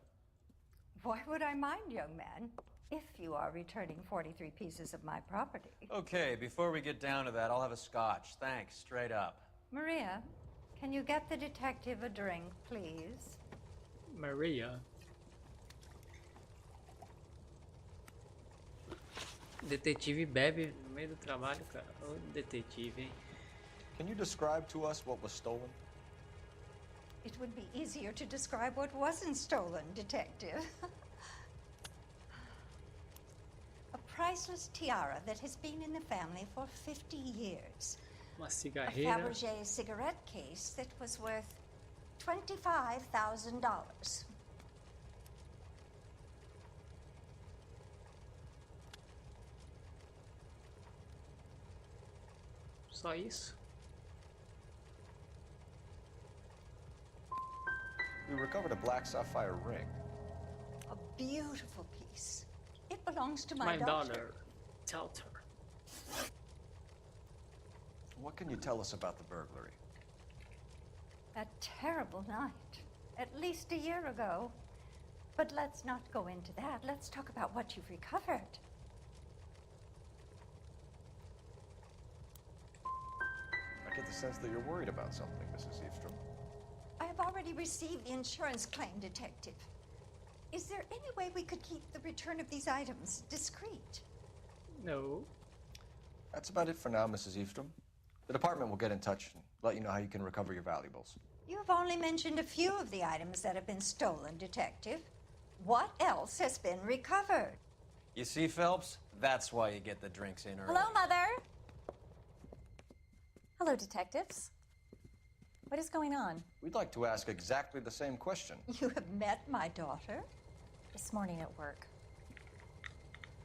Why would I mind, young man? If you are returning 43 pieces of my property. Okay, before we get down to that, I'll have a scotch. Thanks, straight up. Maria, can you get the detective a drink, please? Maria. Detetive bebe no meio do trabalho, cara. Ô, detetive, hein? Can you describe to us what was stolen? It would be easier to describe what wasn't stolen, detective. A priceless tiara that has been in the family for 50 years. Uma A cigarreira. Fabergé cigarette case that was worth $25,000. Só isso? We recovered a black sapphire ring. A beautiful piece. It belongs to My my daughter. Tell her. What can you tell us about the burglary? That terrible night, at least a year ago. But let's not go into that. Let's talk about what you've recovered. I get the sense that you're worried about something, Mrs. Eavestrom. I have already received the insurance claim, Detective. Is there any way we could keep the return of these items discreet? No. That's about it for now, Mrs. Eavestrom. The department will get in touch and let you know how you can recover your valuables. You have only mentioned a few of the items that have been stolen, Detective. What else has been recovered? You see, Phelps? That's why you get the drinks in early. Hello, Mother. Hello, detectives. What is going on? We'd like to ask exactly the same question. You have met my daughter? This morning at work.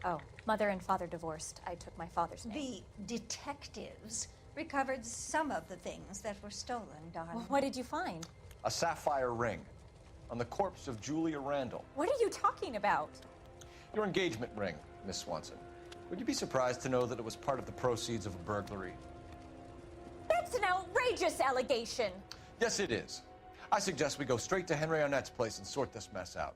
Oh, Mother and Father divorced. I took my father's name. The detectives recovered some of the things that were stolen, darling. Well, what did you find? A sapphire ring on the corpse of Julia Randall. What are you talking about? Your engagement ring, Miss Swanson. Would you be surprised to know that it was part of the proceeds of a burglary? That's an outrageous allegation. Yes, it is. I suggest we go straight to Henry Arnett's place and sort this mess out.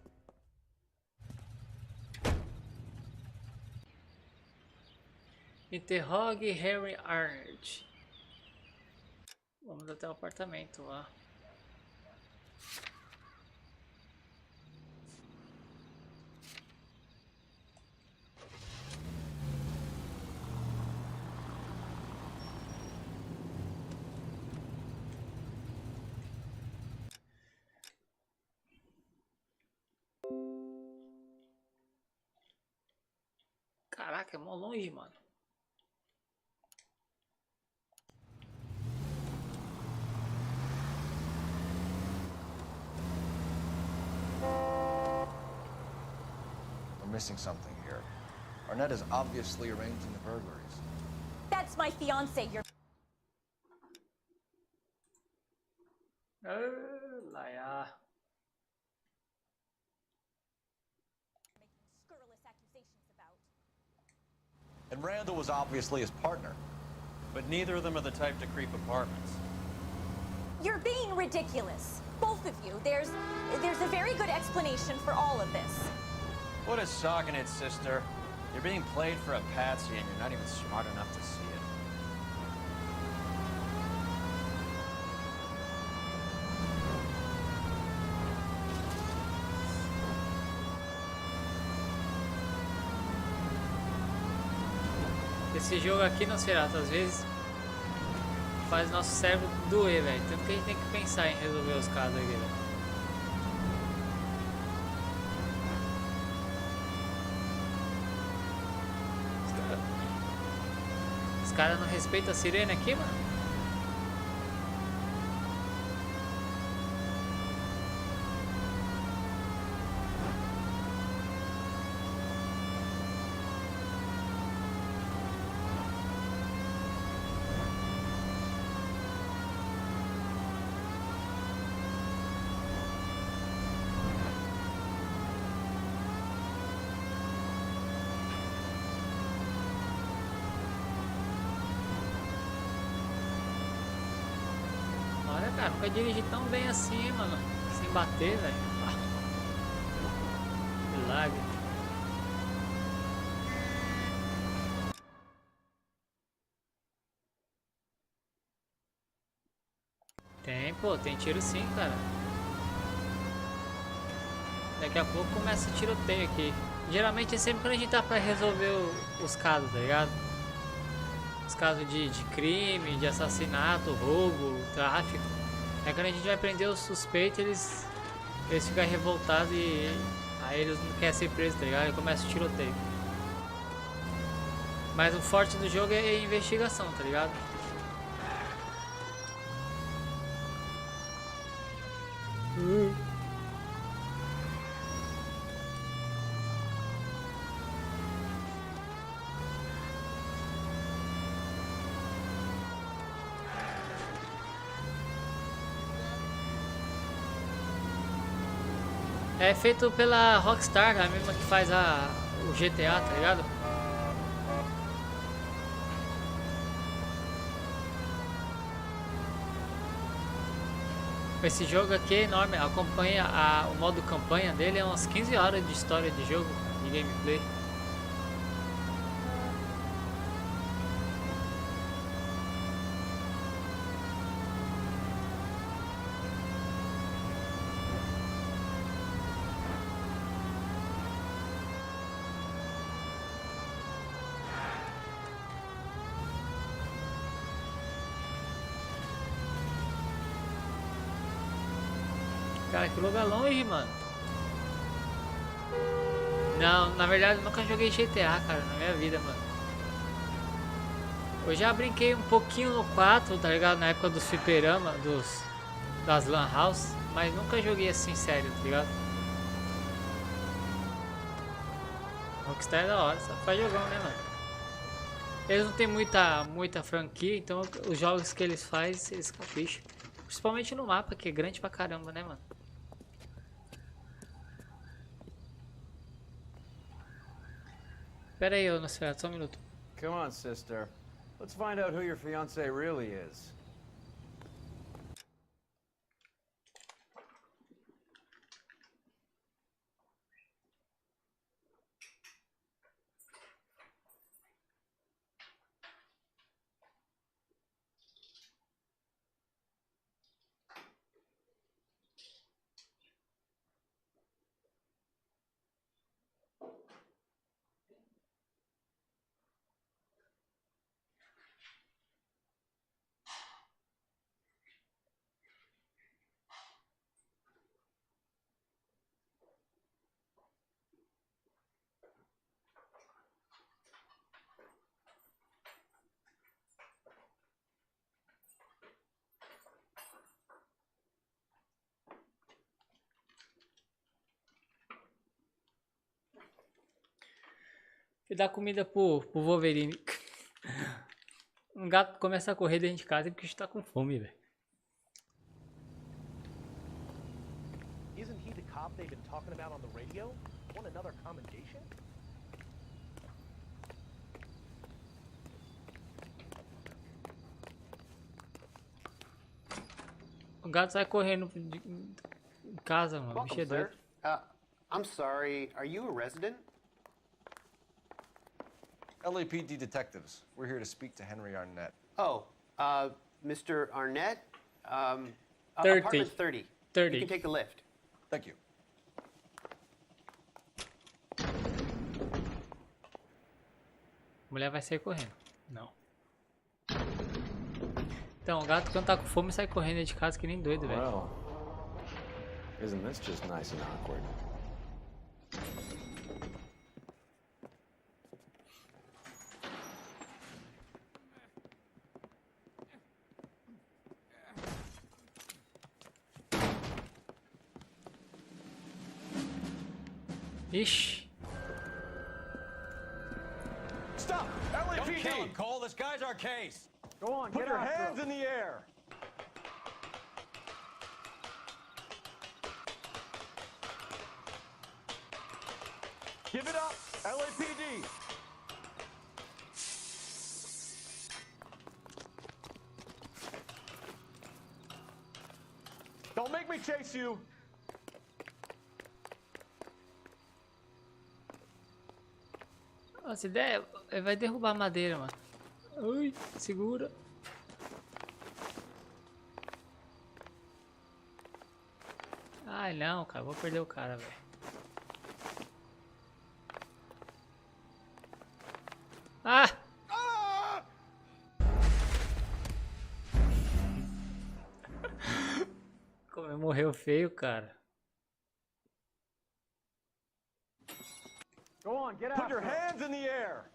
Interrogue Harry Arnett. Vamos até o apartamento lá. Caraca, é mó longe, mano. We're missing something here. Arnett is obviously arranging the burglaries. That's my fiance. You're. Lá já. And Randall was obviously his partner. But neither of them are the type to creep apartments. You're being ridiculous. Both of you. There's a very good explanation for all of this. What is socking it, sister? You're being played for a patsy and you're not even smart enough to see it. Esse jogo aqui, Nosferatu, às vezes faz nosso cérebro doer, velho. Tanto que a gente tem que pensar em resolver os casos aqui, velho. Os caras não respeitam a sirene aqui, mano. Olha, cara, nunca dirigi tão bem assim, mano. Sem bater, velho. Milagre. Tem, pô, tem tiro sim, cara. Daqui a pouco começa o tiroteio aqui. Geralmente é sempre quando a gente tá pra resolver os casos, tá ligado? Os casos de crime, de assassinato, roubo, tráfico. É quando a gente vai prender os suspeitos, eles ficam revoltados e aí eles não querem ser presos, tá ligado? Aí começa o tiroteio. Mas o forte do jogo é a investigação, tá ligado? É feito pela Rockstar, a mesma que faz o GTA, tá ligado? Esse jogo aqui é enorme, acompanha o modo campanha dele é umas 15 horas de história de jogo, de gameplay. Cara, que lugar longe, mano. Não, na verdade eu nunca joguei GTA, cara, na minha vida, mano. Eu já brinquei um pouquinho no 4, tá ligado? Na época dos fliperama, das lan house, mas nunca joguei assim sério, tá ligado? Rockstar é da hora, só faz jogão, né, mano? Eles não tem muita franquia, então os jogos que eles fazem, eles capricham. Principalmente no mapa, que é grande pra caramba, né, mano? Pera aí, Nosferatu, só um minuto. Come on, sister. Let's find out who your fiancé really is. E dar comida pro Wolverine. Um gato começa a correr dentro de casa porque está com fome, velho. Isn't he the cop they've been talking about on the radio? Want another commendation? O gato sai correndo em casa, mano. O bicho é doido. I'm sorry, are you a resident? LAPD detectives. We're here to speak to Henry Arnett. Oh, Mr. Arnett? 30. Apartment 30. 30. You can take the lift. Thank you. A mulher vai sair correndo. Não. Então, o gato quando tá com fome sai correndo de casa que nem doido, velho. Well, isn't this just nice and awkward? Ixi. Stop! Don't LAPD! kill him, Cole. This guy's our case. Go on, Put your hands in the air! Give it up, LAPD! Don't make me chase you! Nossa ideia vai derrubar a madeira, mano. Ui, segura. Ai não, cara, vou perder o cara, velho. Ah! Como morreu feio, cara. Go on, get Put your hands in the air!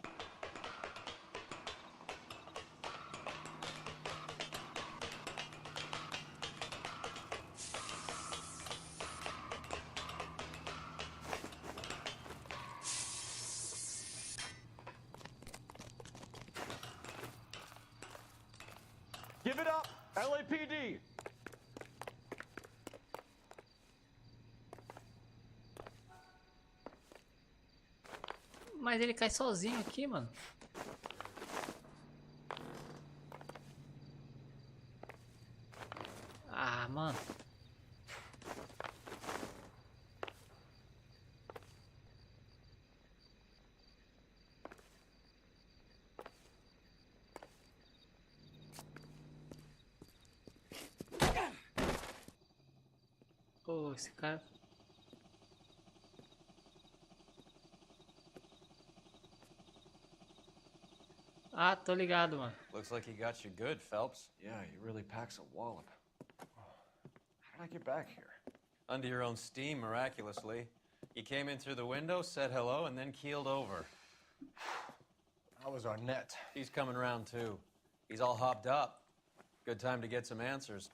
Give it up, LAPD! Mas ele cai sozinho aqui, mano. Ah, mano. Pô, esse cara... Ah, tô ligado, mano. Looks like he got you good, Phelps. Yeah, he really packs a wallop. How did I get back here? Under your own steam, miraculously. You came in through the window, said hello, and then keeled over. How was Arnett? He's coming around, too. He's all hopped up. Good time to get some answers.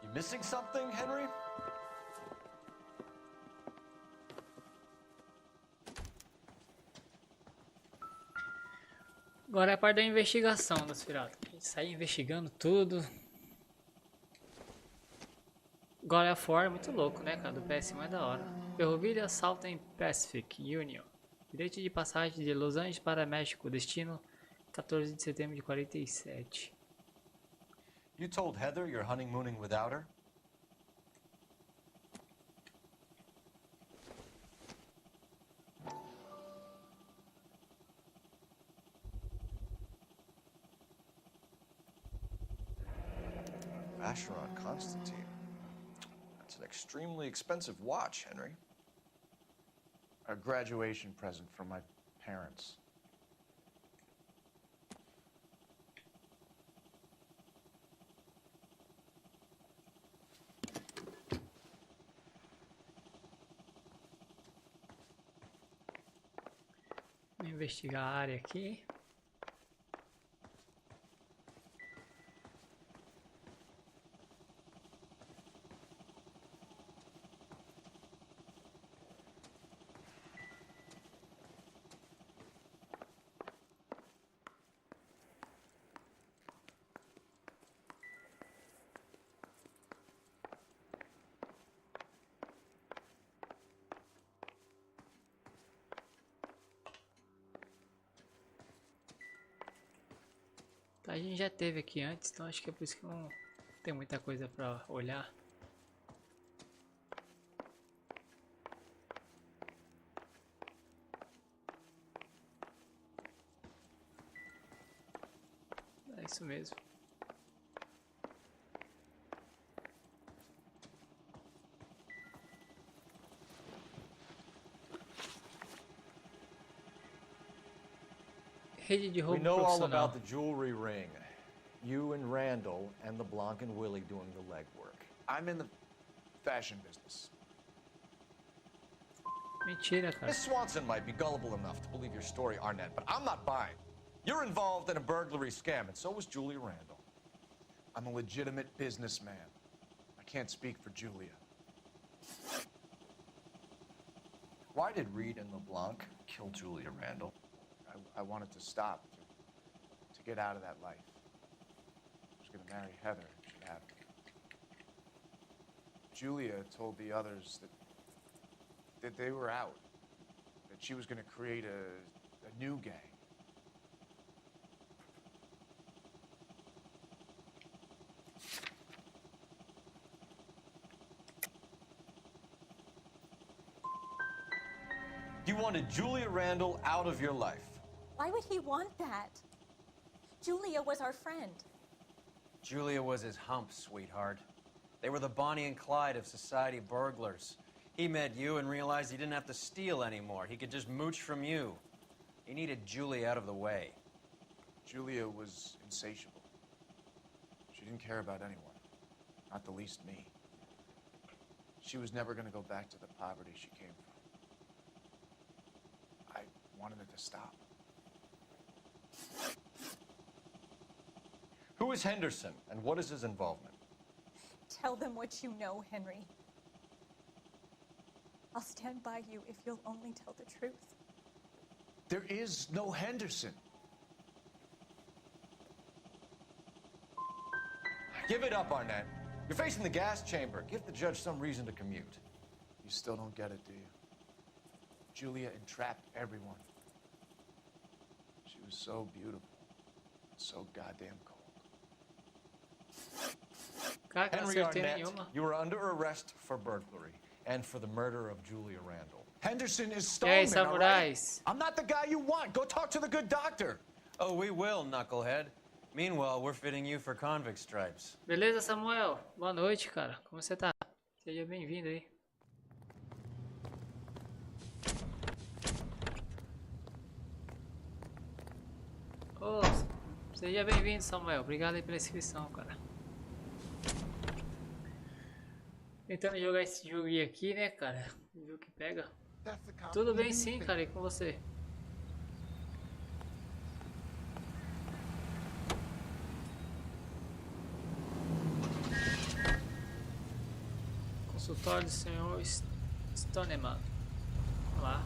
You missing something, Henry? Agora é a parte da investigação das piratas. A gente sai investigando tudo. Agora a Ford é muito louco, né, cara? Do PS1 é da hora. Ferrovia Southern Pacific Union. Bilhete de passagem de Los Angeles para México. Destino 14 de setembro de 47. You told Heather you're honeymooning without her? Vacheron Constantine. That's an extremely expensive watch, Henry. A graduation present from my parents. Vou investigar a área aqui. Tá, a gente já teve aqui antes, então acho que é por isso que não Tem muita coisa pra olhar. É isso mesmo. Rede de We roubo know all profissional. about the jewelry ring. You and Randall and LeBlanc and Willie doing the legwork. I'm in the fashion business. Mentira, cara. Miss Swanson might be gullible enough to believe your story, Arnett, but I'm not buying. You're involved in a burglary scam, and so was Julia Randall. I'm a legitimate businessman. I can't speak for Julia. Why did Reed and LeBlanc kill Julia Randall? I wanted to stop, to get out of that life. I was going to marry Heather if she'd have me. Julia told the others that they were out, that she was going to create a new gang. You wanted Julia Randall out of your life. Why would he want that? Julia was our friend. Julia was his hump, sweetheart. They were the Bonnie and Clyde of society burglars. He met you and realized he didn't have to steal anymore. He could just mooch from you. He needed Julia out of the way. Julia was insatiable. She didn't care about anyone, not the least me. She was never going to go back to the poverty she came from. I wanted it to stop. Who is Henderson, and what is his involvement? Tell them what you know, Henry. I'll stand by you if you'll only tell the truth. There is no Henderson. Give it up, Arnett. You're facing the gas chamber. Give the judge some reason to commute. You still don't get it, do you? Julia entrapped everyone. She was so beautiful, so goddamn cold. Henry Arnett, you are under arrest for burglary and for the murder of Julia Randall. Henderson is Hey, Stoneman, all right? samurais. I'm not the guy you want. Go talk to the good doctor. Oh, we will, knucklehead. Meanwhile, we're fitting you for convict stripes. Beleza, Samuel? Boa noite, cara. Como você tá? Seja bem-vindo aí. Ô, seja bem-vindo, Samuel. Obrigado aí pela inscrição, cara. Tentando jogar esse joguinho aqui, né, cara? Vamos ver o que pega. Tudo bem sim, cara, e com você? Consultório do senhor Stoneman. Vamos lá.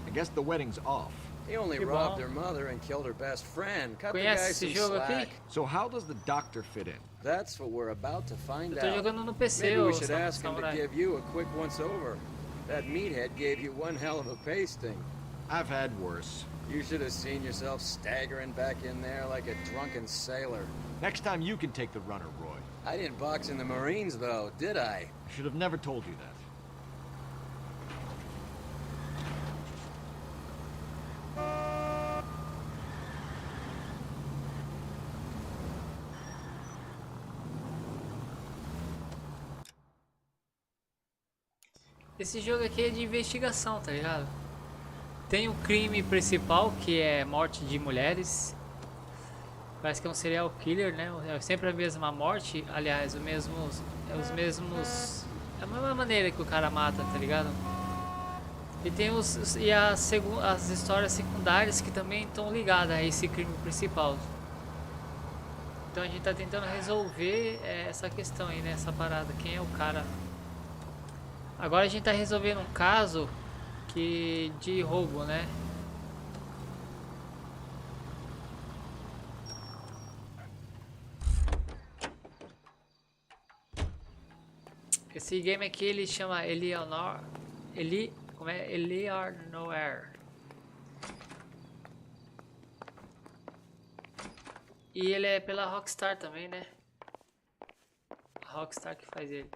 I guess the wedding's off. He only robbed her mother and killed her best friend. Cut the guy Conhece some esse jogo slack. aqui? So how does the doctor fit in? That's what we're about to find Eu tô out. jogando no PC, Maybe we ô, should ask him to samurai. give you a quick once-over. That meathead gave you one hell of a pasting. I've had worse. You should have seen yourself staggering back in there like a drunken sailor. Next time you can take the runner, Roy. I didn't box in the Marines, though, did I? I should have never told you that. Esse jogo aqui é de investigação, tá ligado? Tem o crime principal, que é morte de mulheres. Parece que é um serial killer, né? É sempre a mesma morte, aliás, os mesmos... É a mesma maneira que o cara mata, tá ligado? E tem as histórias secundárias que também estão ligadas a esse crime principal. Então a gente tá tentando resolver essa questão aí, né? Essa parada, quem é o cara... Agora a gente tá resolvendo um caso de roubo, né? Esse game aqui ele chama Eleanor Como é? Noire. E ele é pela Rockstar também, né? A Rockstar que faz ele.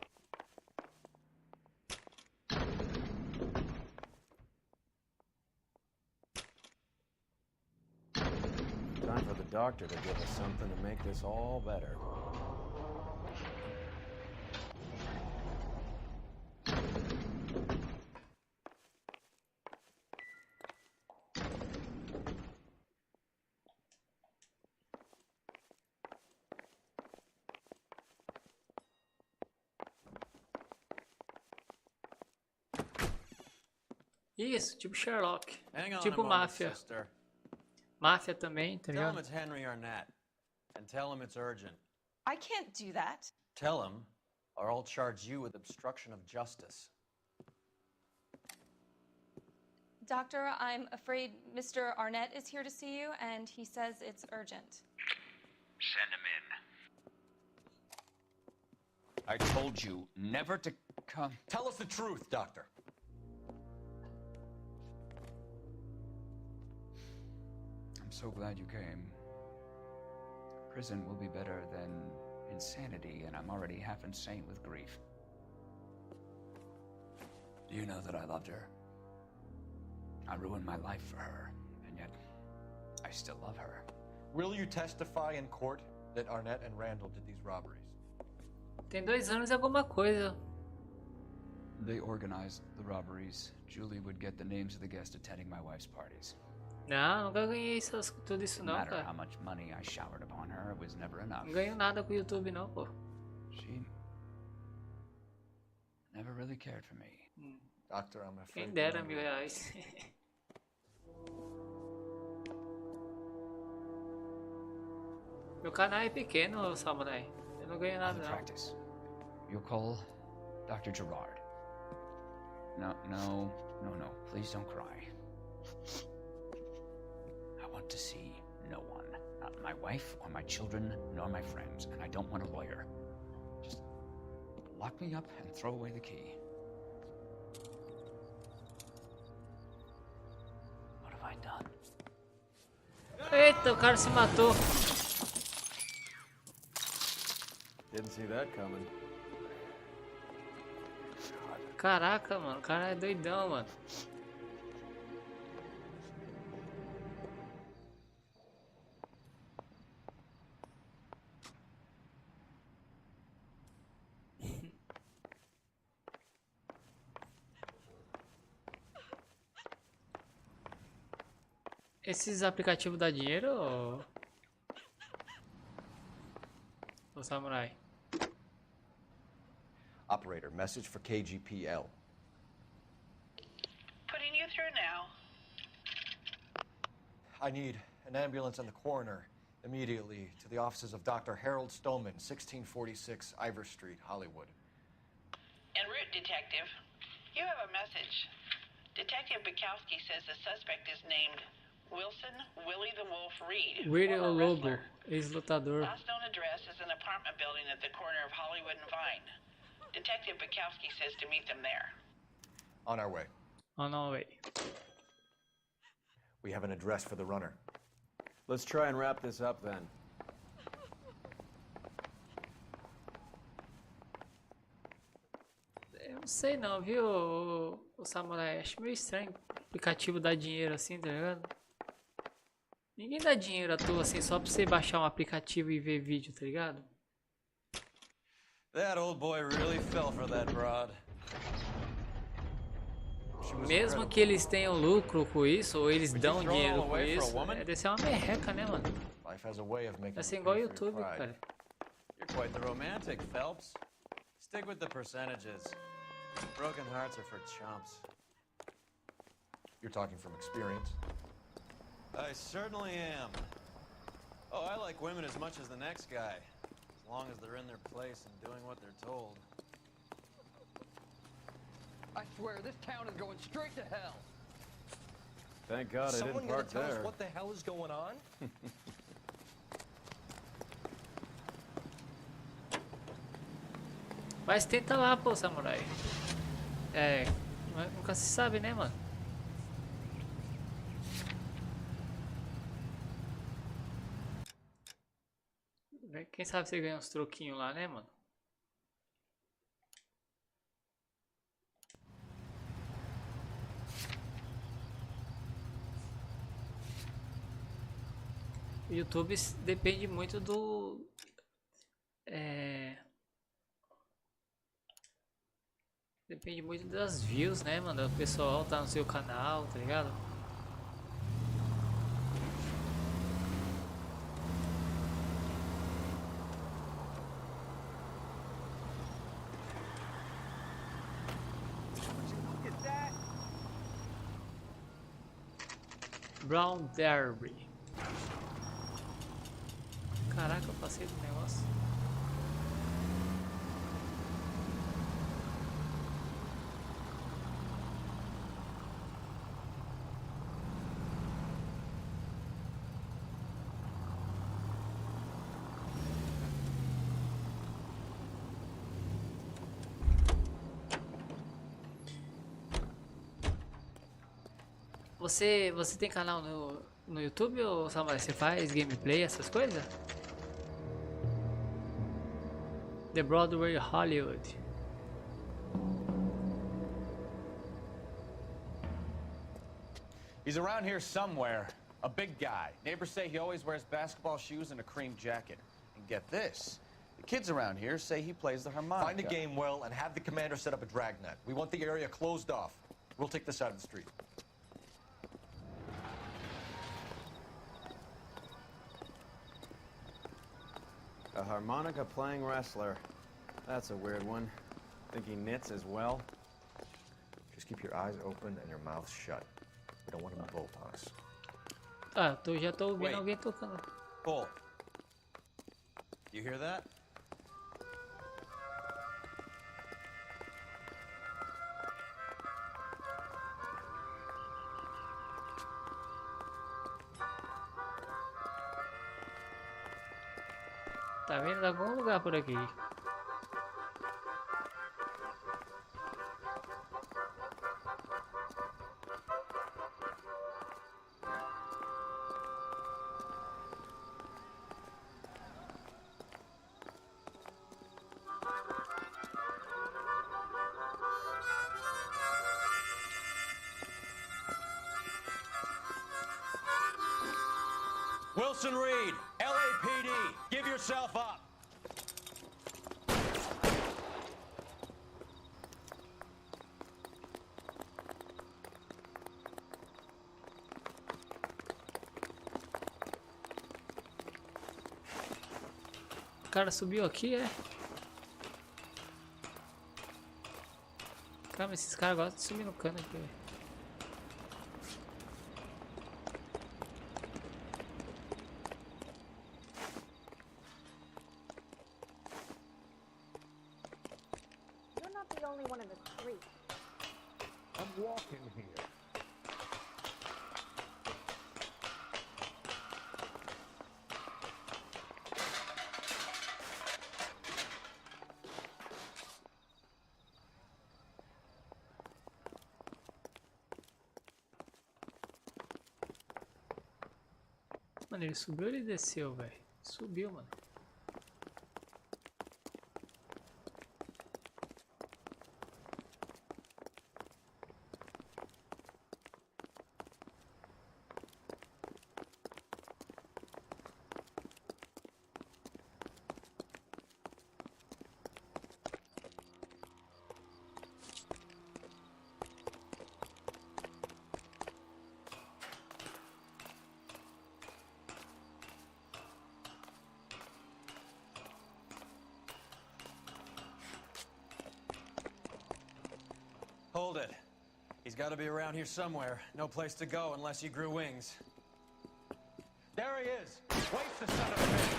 Time for the doctor to give us something to make this all better. Isso, tipo Sherlock. Hang on Tipo a moment, máfia. sister. Máfia também, tá Tell him ligado? it's Henry Arnett, and tell him it's urgent. I can't do that. Tell him, or I'll charge you with obstruction of justice. Doctor, I'm afraid Mr. Arnett is here to see you, and he says it's urgent. Send him in. I told you never to come. Tell us the truth, Doctor. I'm so glad you came. Prison will be better than insanity, and I'm already half insane with grief. Do you know that I loved her? I ruined my life for her, and yet I still love her. Will you testify in court that Arnett and Randall did these robberies? Tem 2 anos e alguma coisa. They organized the robberies. Julie would get the names of the guests attending my wife's parties. Não, nunca ganhei tudo isso No não, matter cara. how much money I showered upon her, it was never enough. Não ganho nada com o YouTube não, pô. She never really cared for me. Doctor, I'm afraid. Quem dera R$1000. Meu canal é pequeno, Samurai. Eu não ganho nada The não. practice. You'll call Dr. Gerard. No. Please don't cry. I want to see no one. Not my wife or my children, nor my friends. And I don't want a lawyer. Just lock me up and throw away the key. What have I done? Eita, o cara se matou. Didn't see that coming. Caraca, mano, o cara é doidão, mano. Esses aplicativos dá dinheiro ou Samurai? Operator, message for KGPL. Putting you through now. I need an ambulance and the coroner immediately to the offices of Dr. Harold Stoneman, 1646 Ivor Street, Hollywood. En route, Detective. You have a message. Detective Bukowski says the suspect is named Wilson Willie the Wolf Reed. Willie o former Lobo, wrestler. ex-lutador. Last known address is an apartment building at the corner of Hollywood and Vine. Detective Bukowski says to meet them there. On our way. On our way. We have an address for the runner. Let's try and wrap this up then. Eu não sei não, viu, o Samurai? Acho meio estranho o aplicativo dar dinheiro assim, tá ligado? Ninguém dá dinheiro à toa assim só pra você baixar um aplicativo e ver vídeo, tá ligado? That old boy really fell for that broad. Mesmo que eles tenham lucro com isso, ou eles dão dinheiro com isso, deve ser uma merreca, né, mano? Deve ser igual o YouTube, cara. You're quite the romantic, Phelps. Stick with the percentages. Broken hearts are for chumps. You're talking from experience. I certainly am. Oh, I like women as much as the next guy. As long as they're in their place and doing what they're told. I swear, this town is going straight to hell. Thank God I Someone didn't gonna park tell there. us what the hell is going on? Mas tenta lá, pô, Samurai. Mas nunca se sabe, né, mano? Quem sabe você ganha uns troquinhos lá, né, mano? O YouTube depende muito do... Depende muito das views, né, mano? O pessoal tá no seu canal, tá ligado? Brown Derby. Caraca, eu passei do negócio. Você tem canal no YouTube ou Samuel? Você faz gameplay, essas coisas? The Broadway Hollywood. He's around here somewhere. A big guy. Neighbors say he always wears basketball shoes and a cream jacket. And get this. The kids around here say he plays the harmonica. Find a game well and have the commander set up a dragnet. We want the area closed off. We'll take this side of the street. A harmonica playing wrestler. That's a weird one. Think he knits as well? Just keep your eyes open and your mouth shut. We don't want him to bolt on us. Ah, já tô ouvindo alguém tocando. Cole. You hear that? Tá vendo de algum lugar por aqui? Wilson Reed, LAPD, give yourself up. O cara subiu aqui, é? Calma, esses caras gostam de subir no cano aqui, velho. Mano, ele subiu ou ele desceu, velho? Subiu, mano. Hold it. He's got to be around here somewhere. No place to go unless he grew wings. There he is. Waste the son of a bitch.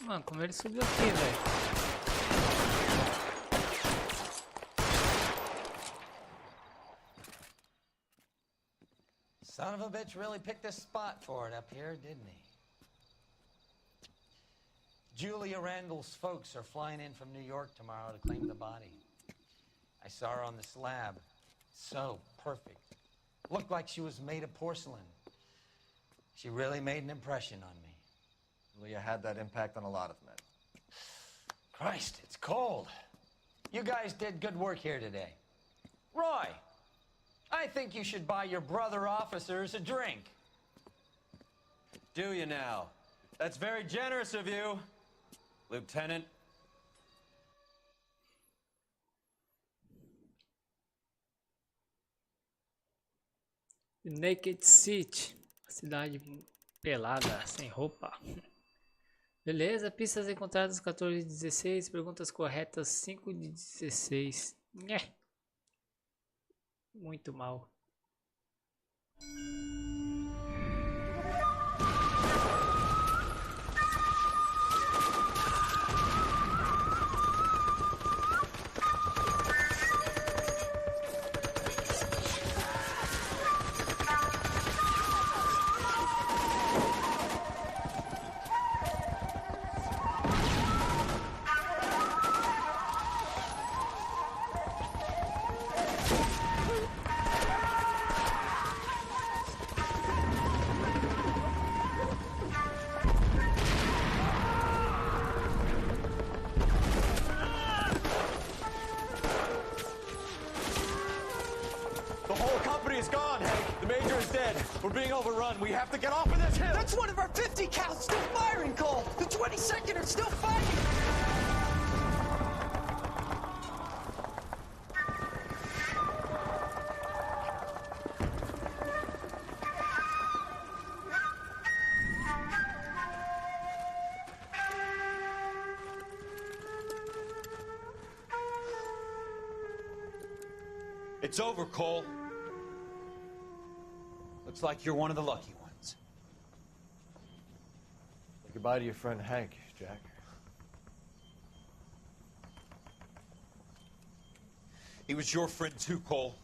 Mano, como ele subiu aqui, velho? a bitch really picked a spot for it up here, didn't he? Julia Randall's folks are flying in from New York tomorrow to claim the body. I saw her on the slab. So perfect. Looked like she was made of porcelain. She really made an impression on me. Julia had that impact on a lot of men. Christ, it's cold. You guys did good work here today. Roy, I think you should buy your brother officers a drink. Do you now? That's very generous of you, Lieutenant. Naked City, a cidade pelada, sem roupa. Beleza, pistas encontradas 14 de 16, perguntas corretas 5 de 16. Muito mal. We're being overrun. We have to get off of this hill. That's one of our 50 cows still firing, Cole. The 22nd are still fighting. It's over, Cole. Looks like you're one of the lucky ones. Say goodbye to your friend Hank, Jack. He was your friend too, Cole.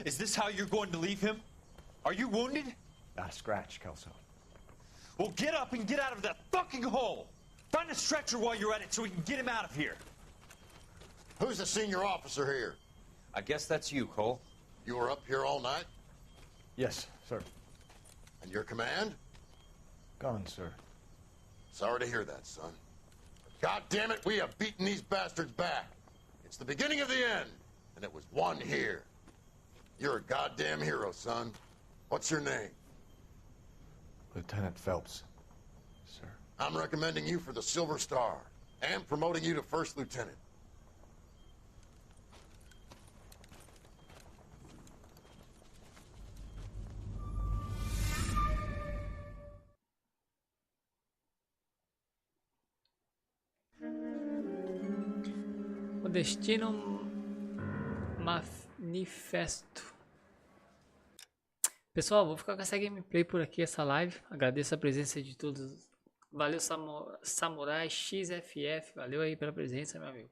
Is this how you're going to leave him? Are you wounded? Not a scratch, Kelso. Well, get up and get out of that fucking hole! Find a stretcher while you're at it so we can get him out of here. Who's the senior officer here? I guess that's you, Cole. You were up here all night? Yes, sir. And your command? Gone, sir. Sorry to hear that, son. God damn it, we have beaten these bastards back. It's the beginning of the end, and it was one here. You're a goddamn hero, son. What's your name? Lieutenant Phelps, sir. I'm recommending you for the Silver Star, and promoting you to First Lieutenant. O destino manifesto. Pessoal, vou ficar com essa gameplay por aqui, essa live. Agradeço a presença de todos. Valeu, Samurai XFF. Valeu aí pela presença, meu amigo.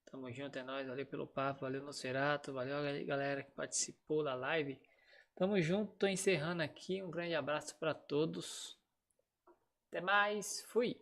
Tamo junto, é nóis. Valeu pelo papo. Valeu, Nosferatu. Valeu a galera que participou da live. Tamo junto. Tô encerrando aqui. Um grande abraço para todos. Até mais. Fui.